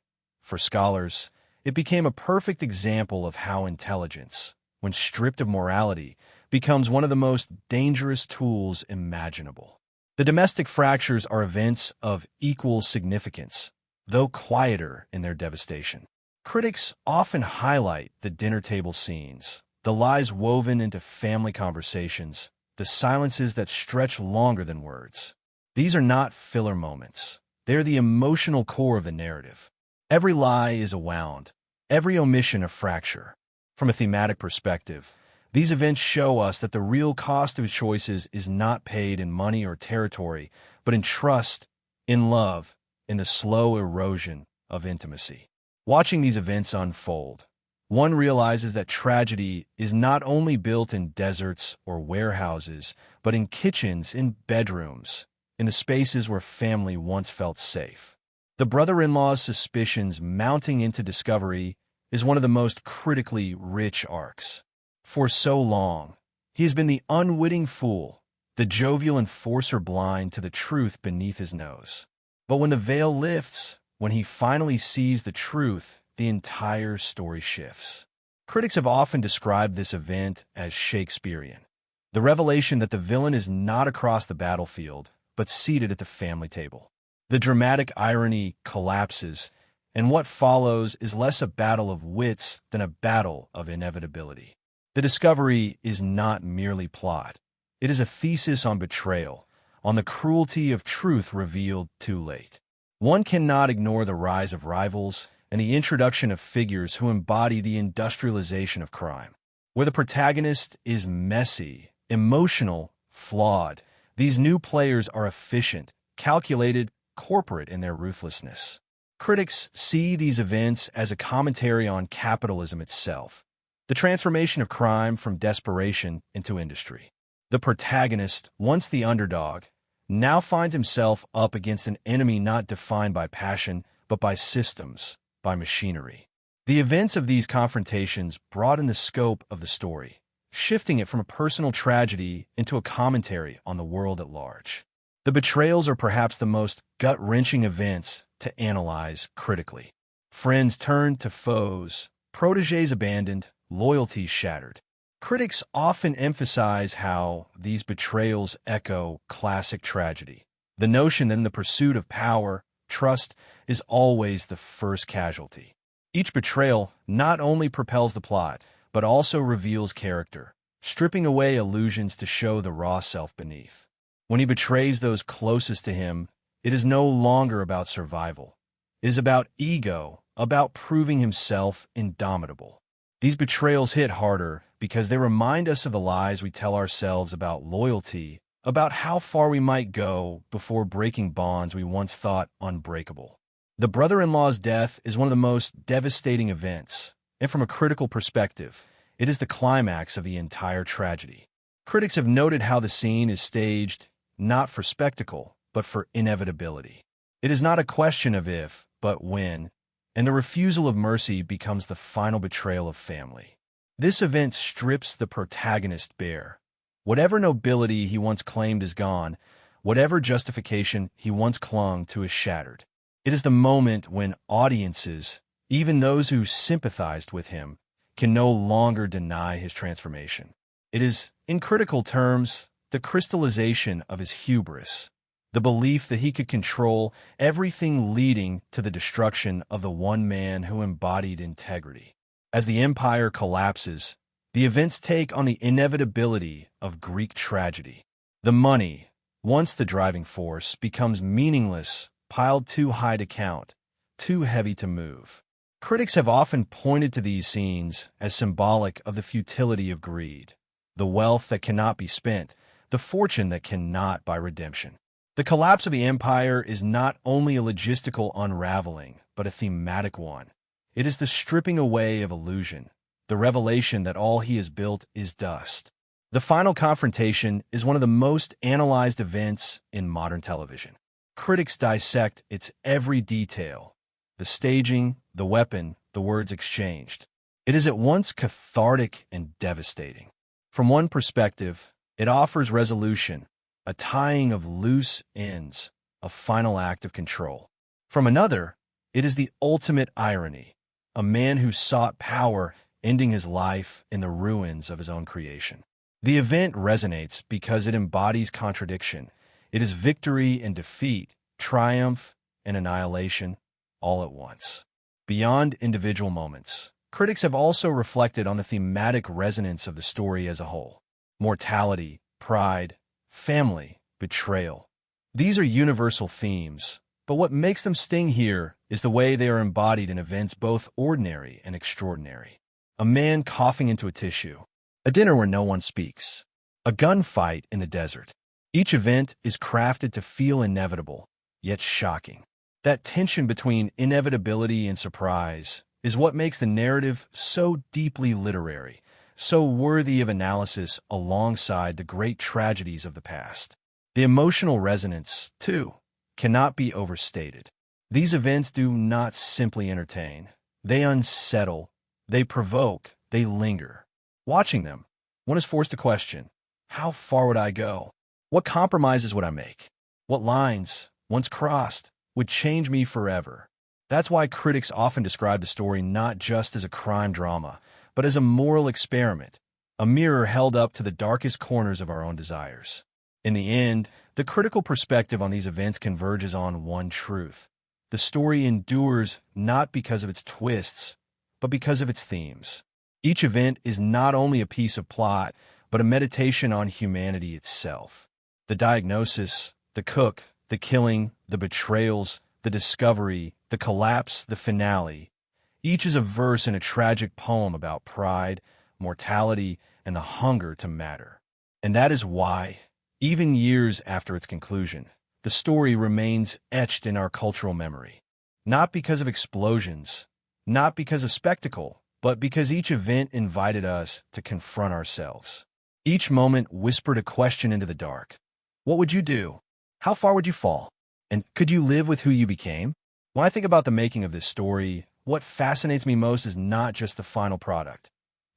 For scholars, it became a perfect example of how intelligence, when stripped of morality, becomes one of the most dangerous tools imaginable. The domestic fractures are events of equal significance, though quieter in their devastation. Critics often highlight the dinner table scenes, the lies woven into family conversations, the silences that stretch longer than words. These are not filler moments. They are the emotional core of the narrative. Every lie is a wound, every omission a fracture. From a thematic perspective, these events show us that the real cost of choices is not paid in money or territory, but in trust, in love, in the slow erosion of intimacy. Watching these events unfold, one realizes that tragedy is not only built in deserts or warehouses, but in kitchens, in bedrooms, in the spaces where family once felt safe. The brother-in-law's suspicions mounting into discovery is one of the most critically rich arcs. For so long, he has been the unwitting fool, the jovial enforcer blind to the truth beneath his nose. But when the veil lifts, when he finally sees the truth, the entire story shifts. Critics have often described this event as Shakespearean. The revelation that the villain is not across the battlefield, but seated at the family table. The dramatic irony collapses, and what follows is less a battle of wits than a battle of inevitability. The discovery is not merely plot. It is a thesis on betrayal, on the cruelty of truth revealed too late. One cannot ignore the rise of rivals and the introduction of figures who embody the industrialization of crime. Where the protagonist is messy, emotional, flawed, these new players are efficient, calculated, corporate in their ruthlessness. Critics see these events as a commentary on capitalism itself, the transformation of crime from desperation into industry. The protagonist, once the underdog, now finds himself up against an enemy not defined by passion, but by systems, by machinery. The events of these confrontations broaden the scope of the story, shifting it from a personal tragedy into a commentary on the world at large. The betrayals are perhaps the most gut-wrenching events to analyze critically. Friends turned to foes, protégés abandoned, loyalties shattered. Critics often emphasize how these betrayals echo classic tragedy. The notion that in the pursuit of power, trust is always the first casualty. Each betrayal not only propels the plot, but also reveals character, stripping away illusions to show the raw self beneath. When he betrays those closest to him, it is no longer about survival. It is about ego, about proving himself indomitable. These betrayals hit harder because they remind us of the lies we tell ourselves about loyalty, about how far we might go before breaking bonds we once thought unbreakable. The brother-in-law's death is one of the most devastating events, and from a critical perspective, it is the climax of the entire tragedy. Critics have noted how the scene is staged not for spectacle, but for inevitability. It is not a question of if, but when, and the refusal of mercy becomes the final betrayal of family. This event strips the protagonist bare. Whatever nobility he once claimed is gone, whatever justification he once clung to is shattered. It is the moment when audiences, even those who sympathized with him, can no longer deny his transformation. It is, in critical terms, the crystallization of his hubris, the belief that he could control everything leading to the destruction of the one man who embodied integrity. As the empire collapses, the events take on the inevitability of Greek tragedy. The money, once the driving force, becomes meaningless piled too high to count, too heavy to move. Critics have often pointed to these scenes as symbolic of the futility of greed, the wealth that cannot be spent, the fortune that cannot buy redemption. The collapse of the empire is not only a logistical unraveling, but a thematic one. It is the stripping away of illusion, the revelation that all he has built is dust. The final confrontation is one of the most analyzed events in modern television. Critics dissect its every detail, the staging, the weapon, the words exchanged. It is at once cathartic and devastating. From one perspective, it offers resolution, a tying of loose ends, a final act of control. From another, it is the ultimate irony, a man who sought power ending his life in the ruins of his own creation. The event resonates because it embodies contradiction. It is victory and defeat, triumph and annihilation, all at once. Beyond individual moments, critics have also reflected on the thematic resonance of the story as a whole. Mortality, pride, family, betrayal. These are universal themes, but what makes them sting here is the way they are embodied in events both ordinary and extraordinary. A man coughing into a tissue, a dinner where no one speaks, a gunfight in the desert. Each event is crafted to feel inevitable, yet shocking. That tension between inevitability and surprise is what makes the narrative so deeply literary, so worthy of analysis alongside the great tragedies of the past. The emotional resonance, too, cannot be overstated. These events do not simply entertain. They unsettle, they provoke, they linger. Watching them, one is forced to question, how far would I go? What compromises would I make? What lines, once crossed, would change me forever? That's why critics often describe the story not just as a crime drama, but as a moral experiment, a mirror held up to the darkest corners of our own desires. In the end, the critical perspective on these events converges on one truth. The story endures not because of its twists, but because of its themes. Each event is not only a piece of plot, but a meditation on humanity itself. The diagnosis, the cook, the killing, the betrayals, the discovery, the collapse, the finale. Each is a verse in a tragic poem about pride, mortality, and the hunger to matter. And that is why, even years after its conclusion, the story remains etched in our cultural memory. Not because of explosions, not because of spectacle, but because each event invited us to confront ourselves. Each moment whispered a question into the dark. What would you do? How far would you fall? And could you live with who you became? When I think about the making of this story, what fascinates me most is not just the final product.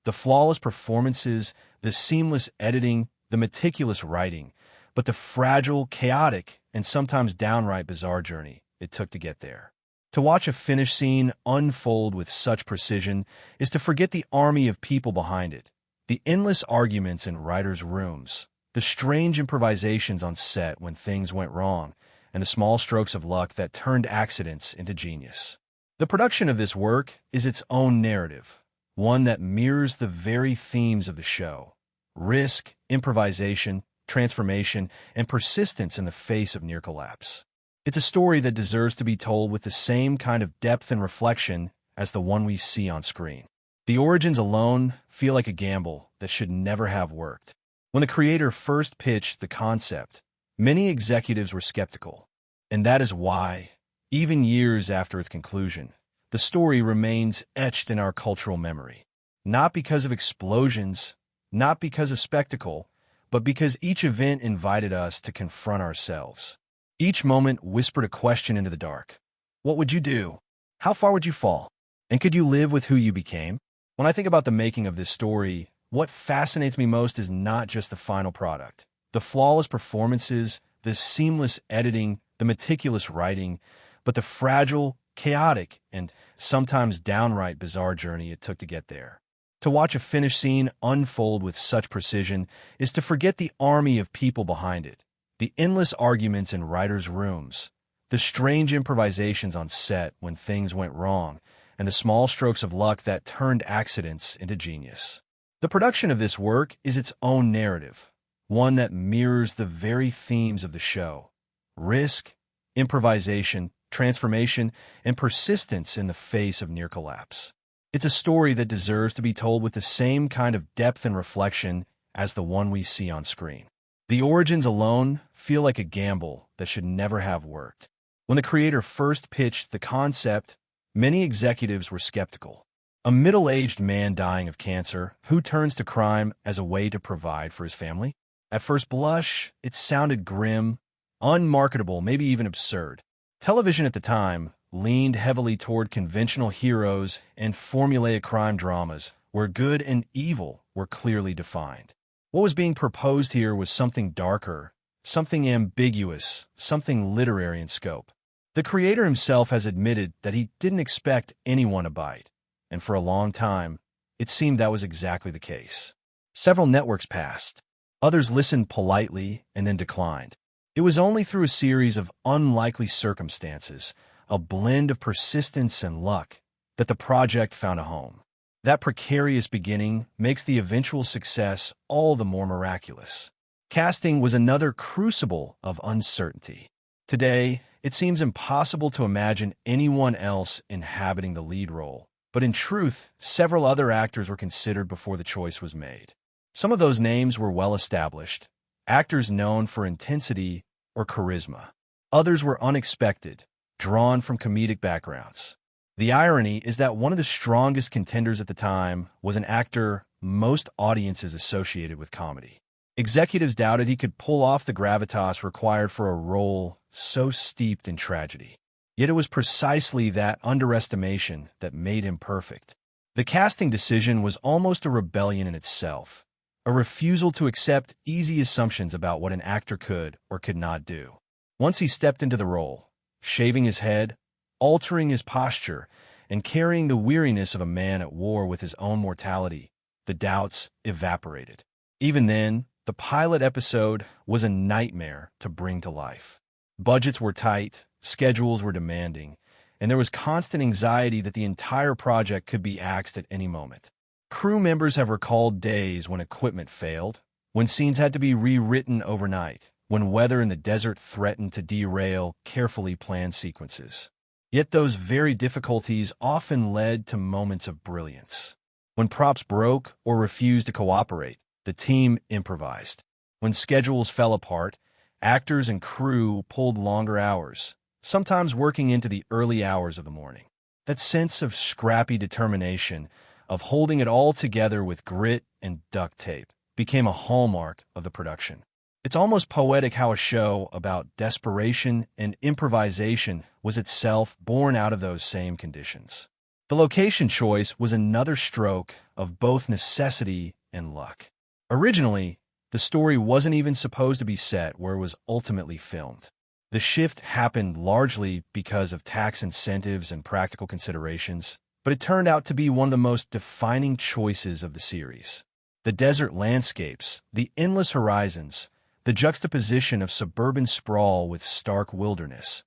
The flawless performances, the seamless editing, the meticulous writing, but the fragile, chaotic, and sometimes downright bizarre journey it took to get there. To watch a finished scene unfold with such precision is to forget the army of people behind it, the endless arguments in writers' rooms, the strange improvisations on set when things went wrong, and the small strokes of luck that turned accidents into genius. The production of this work is its own narrative, one that mirrors the very themes of the show: risk, improvisation, transformation, and persistence in the face of near collapse. It's a story that deserves to be told with the same kind of depth and reflection as the one we see on screen. The origins alone feel like a gamble that should never have worked. When the creator first pitched the concept, many executives were skeptical, and that is why, even years after its conclusion, the story remains etched in our cultural memory. Not because of explosions, not because of spectacle, but because each event invited us to confront ourselves. Each moment whispered a question into the dark. What would you do? How far would you fall? And could you live with who you became? When I think about the making of this story, what fascinates me most is not just the final product. The flawless performances, the seamless editing, the meticulous writing, but the fragile, chaotic, and sometimes downright bizarre journey it took to get there. To watch a finished scene unfold with such precision is to forget the army of people behind it, the endless arguments in writers' rooms, the strange improvisations on set when things went wrong, and the small strokes of luck that turned accidents into genius. The production of this work is its own narrative, one that mirrors the very themes of the show: risk, improvisation, transformation, and persistence in the face of near collapse. It's a story that deserves to be told with the same kind of depth and reflection as the one we see on screen. The origins alone feel like a gamble that should never have worked. When the creator first pitched the concept, many executives were skeptical. A middle-aged man dying of cancer who turns to crime as a way to provide for his family? At first blush, it sounded grim, unmarketable, maybe even absurd. Television at the time leaned heavily toward conventional heroes and formulaic crime dramas where good and evil were clearly defined. What was being proposed here was something darker, something ambiguous, something literary in scope. The creator himself has admitted that he didn't expect anyone to bite, and for a long time, it seemed that was exactly the case. Several networks passed. Others listened politely and then declined. It was only through a series of unlikely circumstances, a blend of persistence and luck, that the project found a home. That precarious beginning makes the eventual success all the more miraculous. Casting was another crucible of uncertainty. Today, it seems impossible to imagine anyone else inhabiting the lead role, but in truth, several other actors were considered before the choice was made. Some of those names were well established, actors known for intensity or charisma. Others were unexpected, drawn from comedic backgrounds. The irony is that one of the strongest contenders at the time was an actor most audiences associated with comedy. Executives doubted he could pull off the gravitas required for a role so steeped in tragedy. Yet it was precisely that underestimation that made him perfect. The casting decision was almost a rebellion in itself, a refusal to accept easy assumptions about what an actor could or could not do. Once he stepped into the role, shaving his head, altering his posture, and carrying the weariness of a man at war with his own mortality, the doubts evaporated. Even then, the pilot episode was a nightmare to bring to life. Budgets were tight, schedules were demanding, and there was constant anxiety that the entire project could be axed at any moment. Crew members have recalled days when equipment failed, when scenes had to be rewritten overnight, when weather in the desert threatened to derail carefully planned sequences. Yet those very difficulties often led to moments of brilliance. When props broke or refused to cooperate, the team improvised. When schedules fell apart, actors and crew pulled longer hours, sometimes working into the early hours of the morning. That sense of scrappy determination, of holding it all together with grit and duct tape, became a hallmark of the production. It's almost poetic how a show about desperation and improvisation was itself born out of those same conditions. The location choice was another stroke of both necessity and luck. Originally, the story wasn't even supposed to be set where it was ultimately filmed. The shift happened largely because of tax incentives and practical considerations, but it turned out to be one of the most defining choices of the series. The desert landscapes, the endless horizons, the juxtaposition of suburban sprawl with stark wilderness.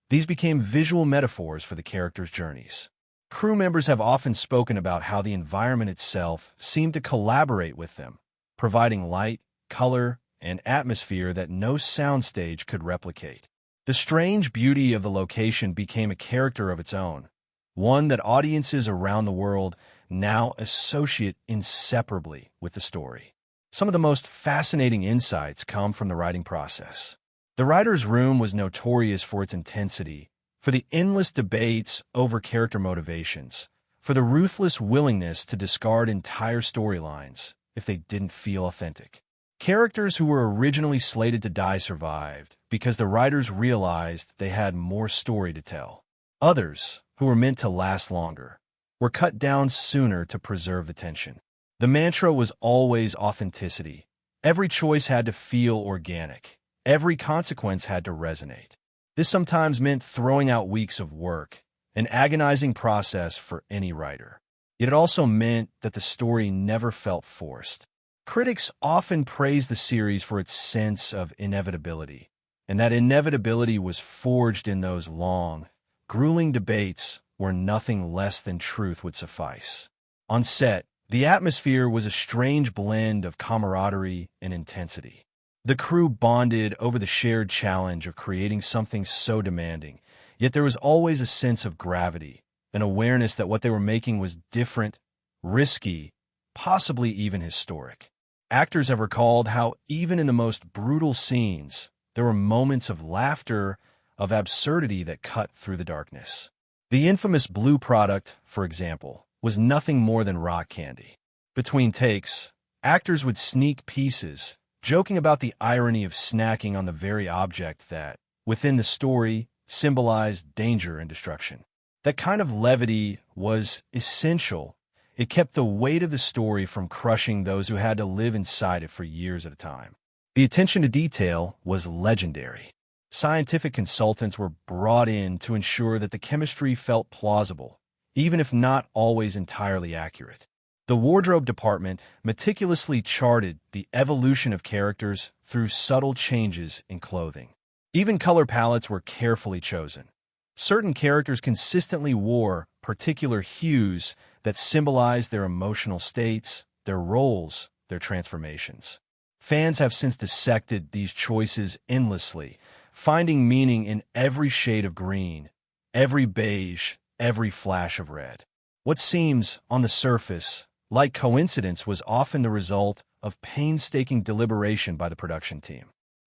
These became visual metaphors for the characters' journeys. Crew members have often spoken about how the environment itself seemed to collaborate with them, providing light, color, and atmosphere that no soundstage could replicate. The strange beauty of the location became a character of its own, one that audiences around the world now associate inseparably with the story. Some of the most fascinating insights come from the writing process. The writer's room was notorious for its intensity, for the endless debates over character motivations, for the ruthless willingness to discard entire storylines if they didn't feel authentic. Characters who were originally slated to die survived because the writers realized they had more story to tell. Others, who were meant to last longer, were cut down sooner to preserve the tension. The mantra was always authenticity. Every choice had to feel organic. Every consequence had to resonate. This sometimes meant throwing out weeks of work, an agonizing process for any writer. Yet it also meant that the story never felt forced. Critics often praised the series for its sense of inevitability, and that inevitability was forged in those long, grueling debates where nothing less than truth would suffice. On set, the atmosphere was a strange blend of camaraderie and intensity. The crew bonded over the shared challenge of creating something so demanding, yet there was always a sense of gravity, an awareness that what they were making was different, risky, possibly even historic. Actors have recalled how even in the most brutal scenes, there were moments of laughter, of absurdity that cut through the darkness. The infamous blue product, for example, was nothing more than rock candy. Between takes, actors would sneak pieces, joking about the irony of snacking on the very object that, within the story, symbolized danger and destruction. That kind of levity was essential. It kept the weight of the story from crushing those who had to live inside it for years at a time. The attention to detail was legendary. Scientific consultants were brought in to ensure that the chemistry felt plausible, even if not always entirely accurate. The wardrobe department meticulously charted the evolution of characters through subtle changes in clothing. Even color palettes were carefully chosen. Certain characters consistently wore particular hues that symbolized their emotional states, their roles, their transformations. Fans have since dissected these choices endlessly, finding meaning in every shade of green, every beige, every flash of red. What seems, on the surface, like coincidence was often the result of painstaking deliberation by the production team.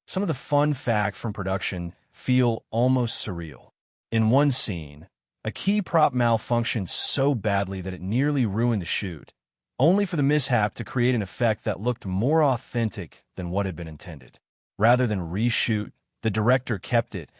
Some of the fun facts from production feel almost surreal. In one scene, a key prop malfunctioned so badly that it nearly ruined the shoot, only for the mishap to create an effect that looked more authentic than what had been intended. Rather than reshoot, the director kept it,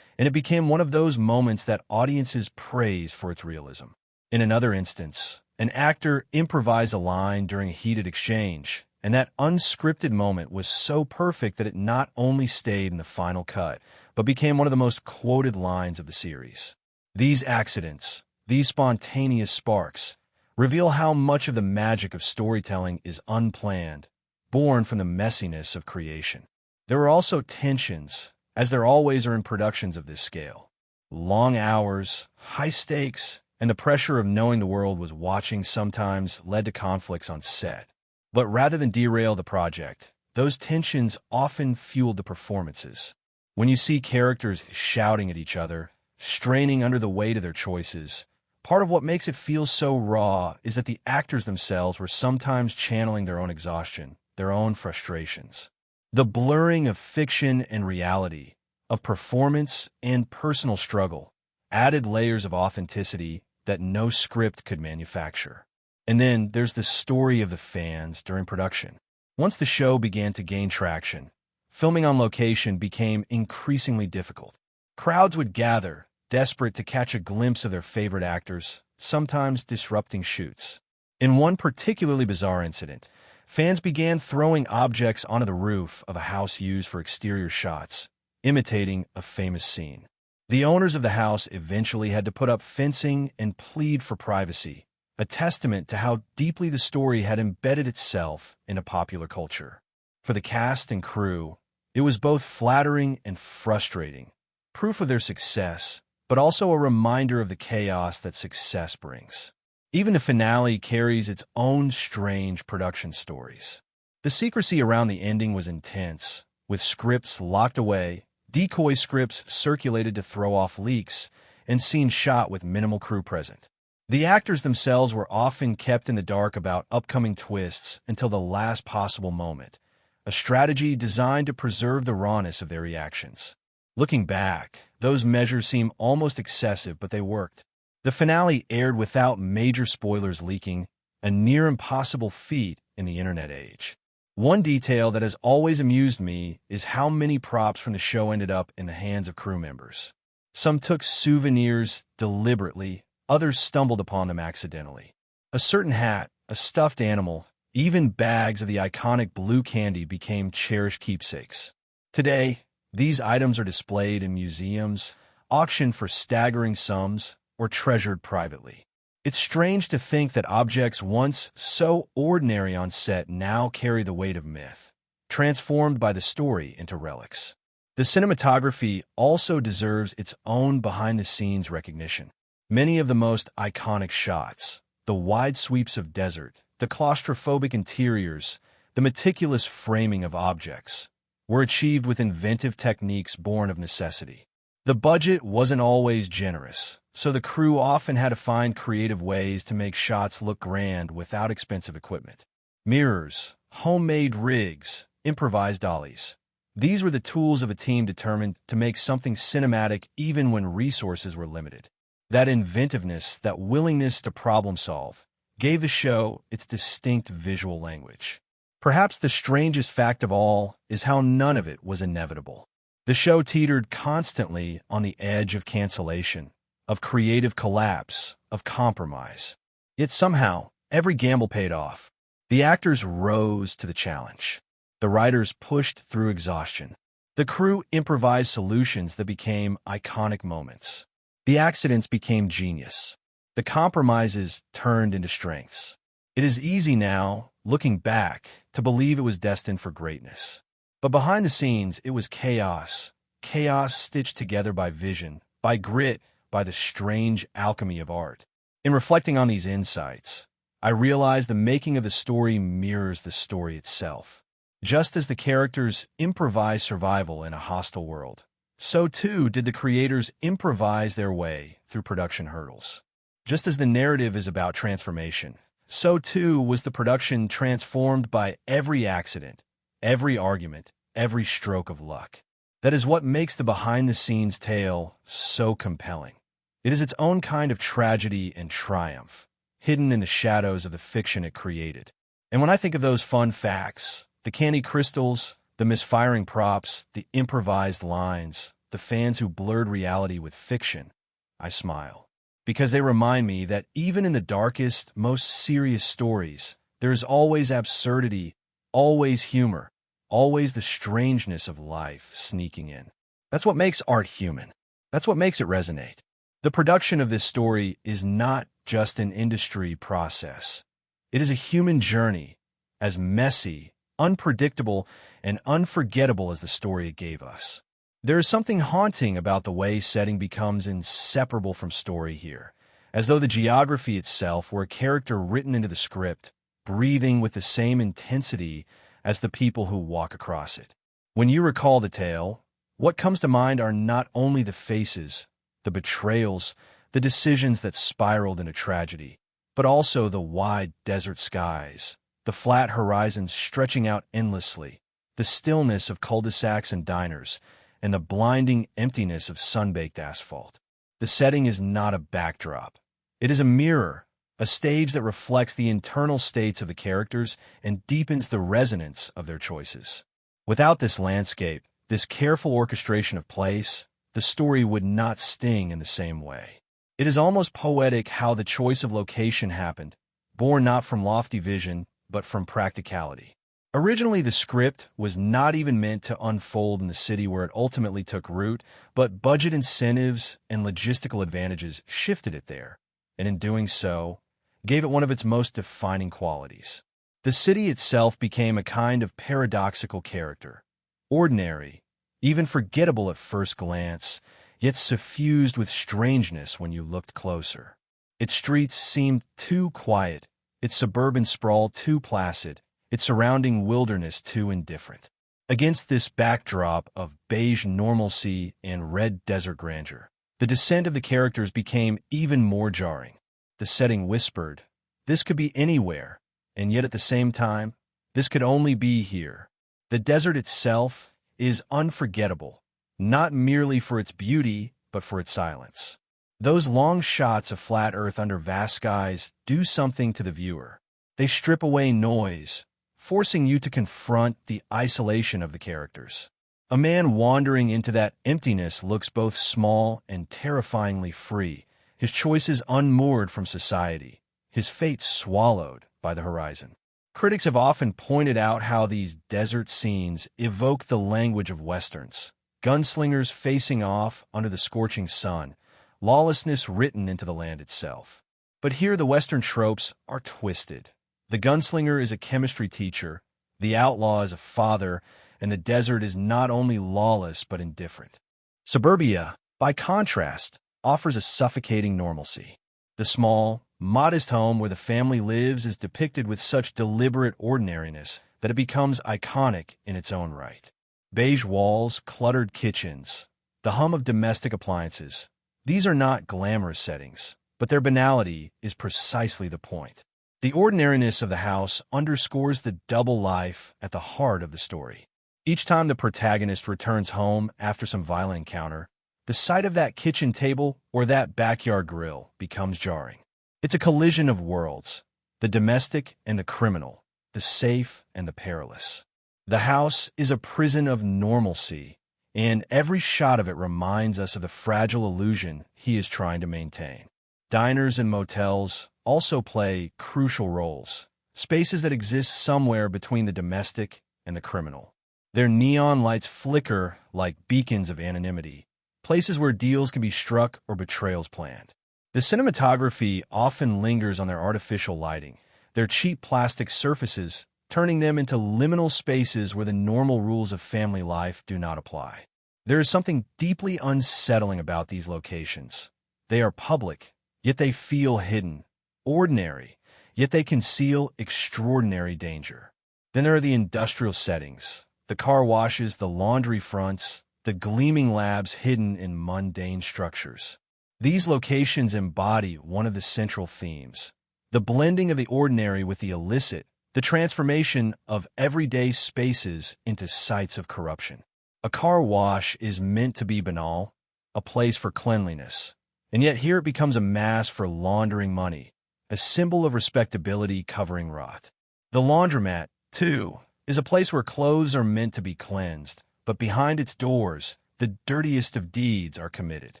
and it became one of those moments that audiences praise for its realism. In another instance, an actor improvised a line during a heated exchange, and that unscripted moment was so perfect that it not only stayed in the final cut, but became one of the most quoted lines of the series. These accidents, these spontaneous sparks, reveal how much of the magic of storytelling is unplanned, born from the messiness of creation. There were also tensions, as there always are in productions of this scale. Long hours, high stakes, and the pressure of knowing the world was watching sometimes led to conflicts on set. But rather than derail the project, those tensions often fueled the performances. When you see characters shouting at each other, straining under the weight of their choices, part of what makes it feel so raw is that the actors themselves were sometimes channeling their own exhaustion, their own frustrations. The blurring of fiction and reality, of performance and personal struggle, added layers of authenticity that no script could manufacture. And then there's the story of the fans during production. Once the show began to gain traction, filming on location became increasingly difficult. Crowds would gather, desperate to catch a glimpse of their favorite actors, sometimes disrupting shoots. In one particularly bizarre incident, fans began throwing objects onto the roof of a house used for exterior shots, imitating a famous scene. The owners of the house eventually had to put up fencing and plead for privacy, a testament to how deeply the story had embedded itself into popular culture. For the cast and crew, it was both flattering and frustrating, proof of their success, but also a reminder of the chaos that success brings. Even the finale carries its own strange production stories. The secrecy around the ending was intense, with scripts locked away, decoy scripts circulated to throw off leaks, and scenes shot with minimal crew present. The actors themselves were often kept in the dark about upcoming twists until the last possible moment, a strategy designed to preserve the rawness of their reactions. Looking back, those measures seem almost excessive, but they worked. The finale aired without major spoilers leaking, a near impossible feat in the internet age. One detail that has always amused me is how many props from the show ended up in the hands of crew members. Some took souvenirs deliberately, others stumbled upon them accidentally. A certain hat, a stuffed animal, even bags of the iconic blue candy became cherished keepsakes. Today, these items are displayed in museums, auctioned for staggering sums, or treasured privately. It's strange to think that objects once so ordinary on set now carry the weight of myth, transformed by the story into relics. The cinematography also deserves its own behind-the-scenes recognition. Many of the most iconic shots, the wide sweeps of desert, the claustrophobic interiors, the meticulous framing of objects, were achieved with inventive techniques born of necessity. The budget wasn't always generous, so the crew often had to find creative ways to make shots look grand without expensive equipment. Mirrors, homemade rigs, improvised dollies. These were the tools of a team determined to make something cinematic even when resources were limited. That inventiveness, that willingness to problem solve, gave the show its distinct visual language. Perhaps the strangest fact of all is how none of it was inevitable. The show teetered constantly on the edge of cancellation, of creative collapse, of compromise. Yet somehow, every gamble paid off. The actors rose to the challenge. The writers pushed through exhaustion. The crew improvised solutions that became iconic moments. The accidents became genius. The compromises turned into strengths. It is easy now, looking back, to believe it was destined for greatness. But behind the scenes, it was chaos. Chaos stitched together by vision, by grit, by the strange alchemy of art. In reflecting on these insights, I realized the making of the story mirrors the story itself. Just as the characters improvise survival in a hostile world, so too did the creators improvise their way through production hurdles. Just as the narrative is about transformation, so too was the production transformed by every accident, every argument, every stroke of luck. That is what makes the behind-the-scenes tale so compelling. It is its own kind of tragedy and triumph, hidden in the shadows of the fiction it created. And when I think of those fun facts, the candy crystals, the misfiring props, the improvised lines, the fans who blurred reality with fiction, I smile. Because they remind me that even in the darkest, most serious stories, there is always absurdity, always humor, always the strangeness of life sneaking in. That's what makes art human. That's what makes it resonate. The production of this story is not just an industry process. It is a human journey, as messy, unpredictable, and unforgettable as the story it gave us. There is something haunting about the way setting becomes inseparable from story here, as though the geography itself were a character written into the script, breathing with the same intensity as the people who walk across it. When you recall the tale, what comes to mind are not only the faces, the betrayals, the decisions that spiraled into tragedy, but also the wide desert skies, the flat horizons stretching out endlessly, the stillness of cul-de-sacs and diners, and the blinding emptiness of sun-baked asphalt. The setting is not a backdrop. It is a mirror, a stage that reflects the internal states of the characters and deepens the resonance of their choices. Without this landscape, this careful orchestration of place, the story would not sting in the same way. It is almost poetic how the choice of location happened, born not from lofty vision, but from practicality. Originally, the script was not even meant to unfold in the city where it ultimately took root, but budget incentives and logistical advantages shifted it there, and in doing so, gave it one of its most defining qualities. The city itself became a kind of paradoxical character, ordinary, even forgettable at first glance, yet suffused with strangeness when you looked closer. Its streets seemed too quiet, its suburban sprawl too placid, its surrounding wilderness too indifferent. Against this backdrop of beige normalcy and red desert grandeur, the descent of the characters became even more jarring. The setting whispered, this could be anywhere, and yet at the same time, this could only be here. The desert itself is unforgettable, not merely for its beauty, but for its silence. Those long shots of flat earth under vast skies do something to the viewer. They strip away noise, forcing you to confront the isolation of the characters. A man wandering into that emptiness looks both small and terrifyingly free, his choices unmoored from society, his fate swallowed by the horizon. Critics have often pointed out how these desert scenes evoke the language of westerns, gunslingers facing off under the scorching sun, lawlessness written into the land itself. But here the western tropes are twisted. The gunslinger is a chemistry teacher, the outlaw is a father, and the desert is not only lawless but indifferent. Suburbia, by contrast, offers a suffocating normalcy. The small, modest home where the family lives is depicted with such deliberate ordinariness that it becomes iconic in its own right. Beige walls, cluttered kitchens, the hum of domestic appliances. These are not glamorous settings, but their banality is precisely the point. The ordinariness of the house underscores the double life at the heart of the story. Each time the protagonist returns home after some violent encounter, the sight of that kitchen table or that backyard grill becomes jarring. It's a collision of worlds, the domestic and the criminal, the safe and the perilous. The house is a prison of normalcy, and every shot of it reminds us of the fragile illusion he is trying to maintain. Diners and motels also play crucial roles, spaces that exist somewhere between the domestic and the criminal. Their neon lights flicker like beacons of anonymity, places where deals can be struck or betrayals planned. The cinematography often lingers on their artificial lighting, their cheap plastic surfaces, turning them into liminal spaces where the normal rules of family life do not apply. There is something deeply unsettling about these locations. They are public, yet they feel hidden, ordinary, yet they conceal extraordinary danger. Then there are the industrial settings, the car washes, the laundry fronts, the gleaming labs hidden in mundane structures. These locations embody one of the central themes, the blending of the ordinary with the illicit, the transformation of everyday spaces into sites of corruption. A car wash is meant to be banal, a place for cleanliness, and yet here it becomes a mask for laundering money, a symbol of respectability covering rot. The laundromat, too, is a place where clothes are meant to be cleansed, but behind its doors, the dirtiest of deeds are committed.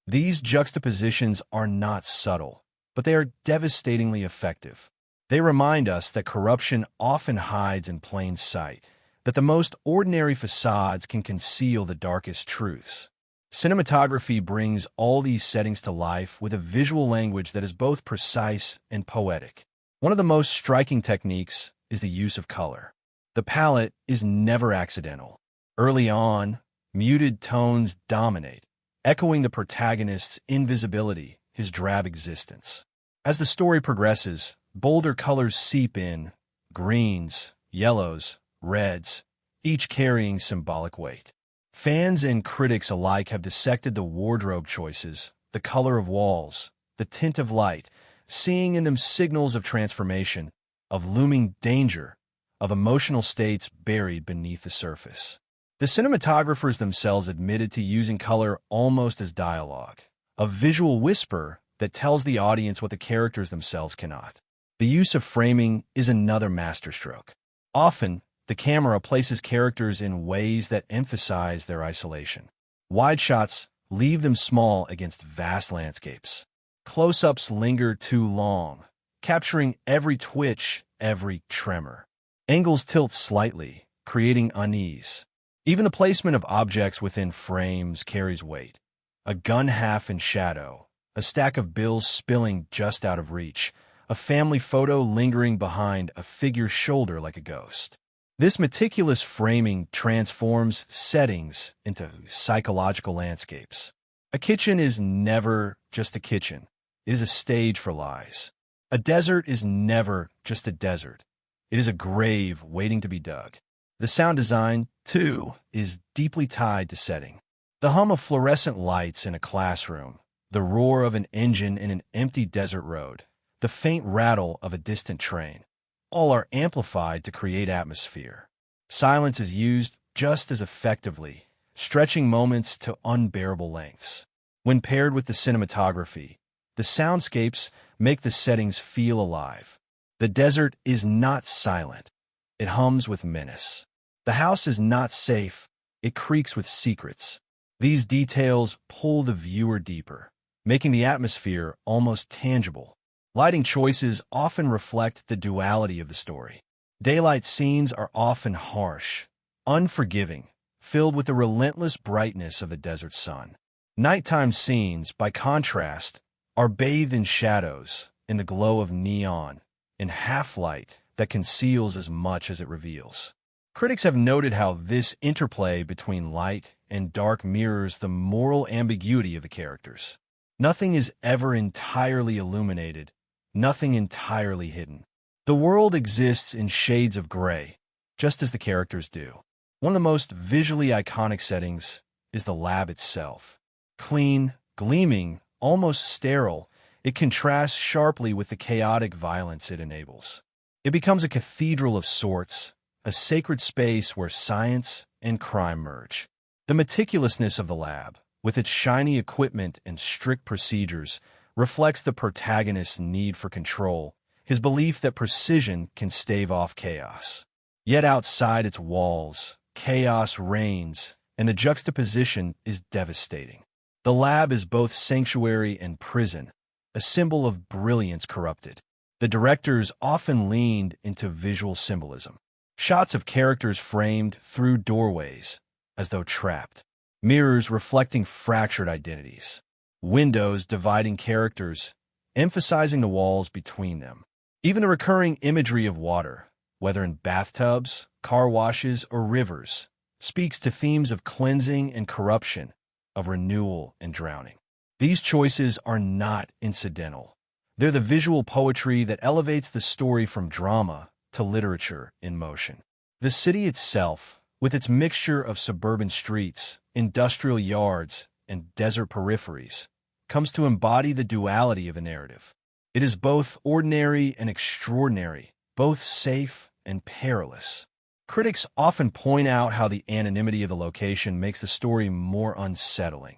These juxtapositions are not subtle, but they are devastatingly effective. They remind us that corruption often hides in plain sight, that the most ordinary facades can conceal the darkest truths. Cinematography brings all these settings to life with a visual language that is both precise and poetic. One of the most striking techniques is the use of color. The palette is never accidental. Early on, muted tones dominate, echoing the protagonist's invisibility, his drab existence. As the story progresses, bolder colors seep in, greens, yellows, reds, each carrying symbolic weight. Fans and critics alike have dissected the wardrobe choices, the color of walls, the tint of light, seeing in them signals of transformation, of looming danger, of emotional states buried beneath the surface. The cinematographers themselves admitted to using color almost as dialogue, a visual whisper that tells the audience what the characters themselves cannot. The use of framing is another masterstroke. Often, the camera places characters in ways that emphasize their isolation. Wide shots leave them small against vast landscapes. Close-ups linger too long, capturing every twitch, every tremor. Angles tilt slightly, creating unease. Even the placement of objects within frames carries weight. A gun half in shadow, a stack of bills spilling just out of reach, a family photo lingering behind a figure's shoulder like a ghost. This meticulous framing transforms settings into psychological landscapes. A kitchen is never just a kitchen. It is a stage for lies. A desert is never just a desert. It is a grave waiting to be dug. The sound design, too, is deeply tied to setting. The hum of fluorescent lights in a classroom, the roar of an engine in an empty desert road, the faint rattle of a distant train, all are amplified to create atmosphere. Silence is used just as effectively, stretching moments to unbearable lengths. When paired with the cinematography, the soundscapes make the settings feel alive. The desert is not silent. It hums with menace. The house is not safe. It creaks with secrets. These details pull the viewer deeper, making the atmosphere almost tangible. Lighting choices often reflect the duality of the story. Daylight scenes are often harsh, unforgiving, filled with the relentless brightness of the desert sun. Nighttime scenes, by contrast, are bathed in shadows, in the glow of neon, in half-light that conceals as much as it reveals. Critics have noted how this interplay between light and dark mirrors the moral ambiguity of the characters. Nothing is ever entirely illuminated, nothing entirely hidden. The world exists in shades of gray, just as the characters do. One of the most visually iconic settings is the lab itself. Clean, gleaming, almost sterile, it contrasts sharply with the chaotic violence it enables. It becomes a cathedral of sorts, a sacred space where science and crime merge. The meticulousness of the lab, with its shiny equipment and strict procedures, reflects the protagonist's need for control, his belief that precision can stave off chaos. Yet outside its walls, chaos reigns, and the juxtaposition is devastating. The lab is both sanctuary and prison, a symbol of brilliance corrupted. The directors often leaned into visual symbolism. Shots of characters framed through doorways, as though trapped. Mirrors reflecting fractured identities. Windows dividing characters, emphasizing the walls between them. Even the recurring imagery of water, whether in bathtubs, car washes, or rivers, speaks to themes of cleansing and corruption, of renewal and drowning. These choices are not incidental. They're the visual poetry that elevates the story from drama to literature in motion. The city itself, with its mixture of suburban streets, industrial yards, and desert peripheries, comes to embody the duality of the narrative. It is both ordinary and extraordinary, both safe and perilous. Critics often point out how the anonymity of the location makes the story more unsettling.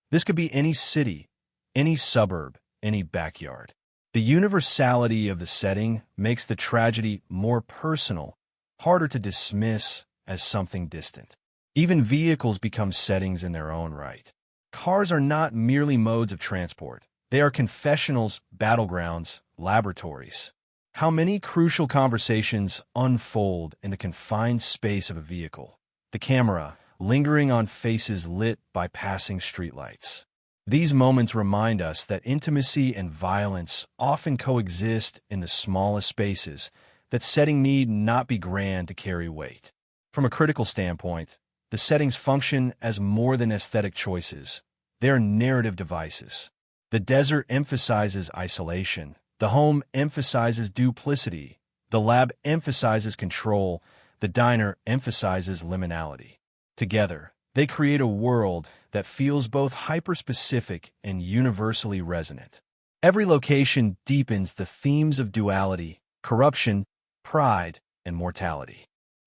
This could be any city, any suburb, any backyard. The universality of the setting makes the tragedy more personal, harder to dismiss as something distant. Even vehicles become settings in their own right. Cars are not merely modes of transport. They are confessionals, battlegrounds, laboratories. How many crucial conversations unfold in the confined space of a vehicle? The camera, lingering on faces lit by passing streetlights. These moments remind us that intimacy and violence often coexist in the smallest spaces, that setting need not be grand to carry weight. From a critical standpoint, the settings function as more than aesthetic choices. They are narrative devices. The desert emphasizes isolation. The home emphasizes duplicity. The lab emphasizes control. The diner emphasizes liminality. Together, they create a world that feels both hyper-specific and universally resonant. Every location deepens the themes of duality, corruption, pride, and mortality.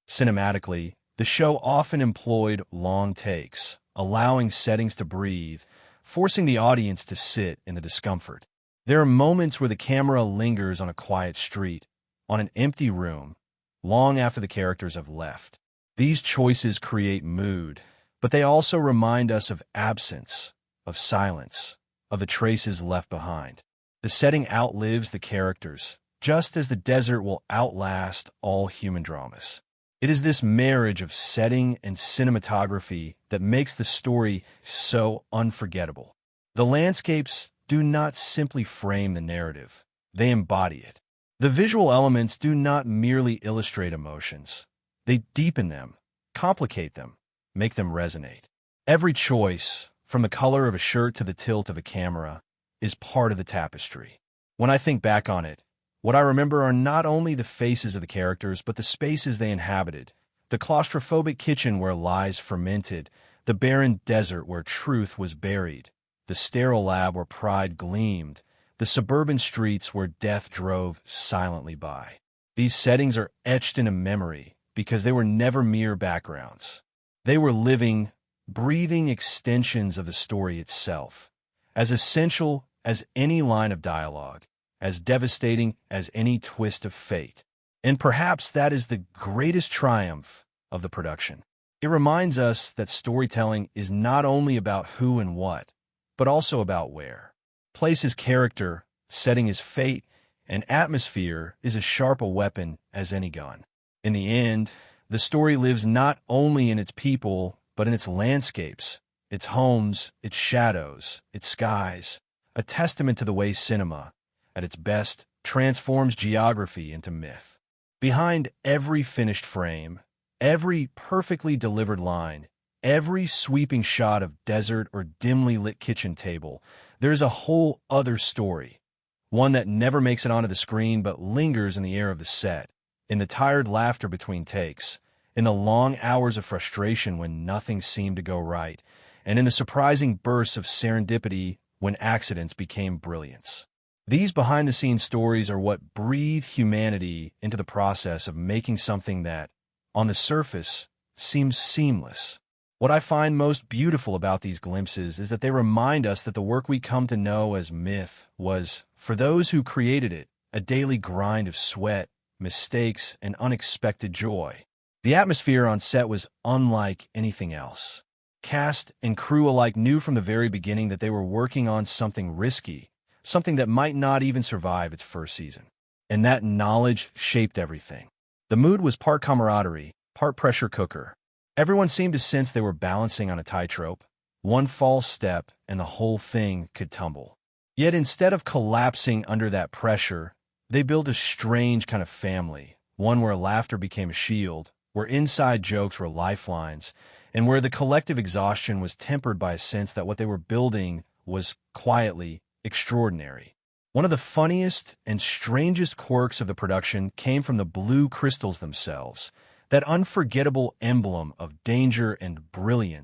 Cinematically, the show often employed long takes, allowing settings to breathe, forcing the audience to sit in the discomfort. There are moments where the camera lingers on a quiet street, on an empty room, long after the characters have left. These choices create mood, but they also remind us of absence, of silence, of the traces left behind. The setting outlives the characters, just as the desert will outlast all human dramas. It is this marriage of setting and cinematography that makes the story so unforgettable. The landscapes do not simply frame the narrative, they embody it. The visual elements do not merely illustrate emotions. They deepen them, complicate them, make them resonate. Every choice, from the color of a shirt to the tilt of a camera, is part of the tapestry. When I think back on it, what I remember are not only the faces of the characters, but the spaces they inhabited. The claustrophobic kitchen where lies fermented, the barren desert where truth was buried, the sterile lab where pride gleamed, the suburban streets where death drove silently by. These settings are etched into memory because they were never mere backgrounds. They were living, breathing extensions of the story itself, as essential as any line of dialogue, as devastating as any twist of fate. And perhaps that is the greatest triumph of the production. It reminds us that storytelling is not only about who and what, but also about where. Place is character, setting is fate, and atmosphere is as sharp a weapon as any gun. In the end, the story lives not only in its people, but in its landscapes, its homes, its shadows, its skies, a testament to the way cinema, at its best, transforms geography into myth. Behind every finished frame, every perfectly delivered line, every sweeping shot of desert or dimly lit kitchen table, there is a whole other story, one that never makes it onto the screen but lingers in the air of the set, in the tired laughter between takes, in the long hours of frustration when nothing seemed to go right, and in the surprising bursts of serendipity when accidents became brilliance. These behind-the-scenes stories are what breathe humanity into the process of making something that, on the surface, seems seamless. What I find most beautiful about these glimpses is that they remind us that the work we come to know as myth was, for those who created it, a daily grind of sweat, mistakes, and unexpected joy. The atmosphere on set was unlike anything else. Cast and crew alike knew from the very beginning that they were working on something risky, something that might not even survive its first season. And that knowledge shaped everything. The mood was part camaraderie, part pressure cooker. Everyone seemed to sense they were balancing on a tightrope. One false step, and the whole thing could tumble. Yet instead of collapsing under that pressure, they built a strange kind of family, one where laughter became a shield, where inside jokes were lifelines, and where the collective exhaustion was tempered by a sense that what they were building was quietly extraordinary. One of the funniest and strangest quirks of the production came from the blue crystals themselves, that unforgettable emblem of danger and brilliance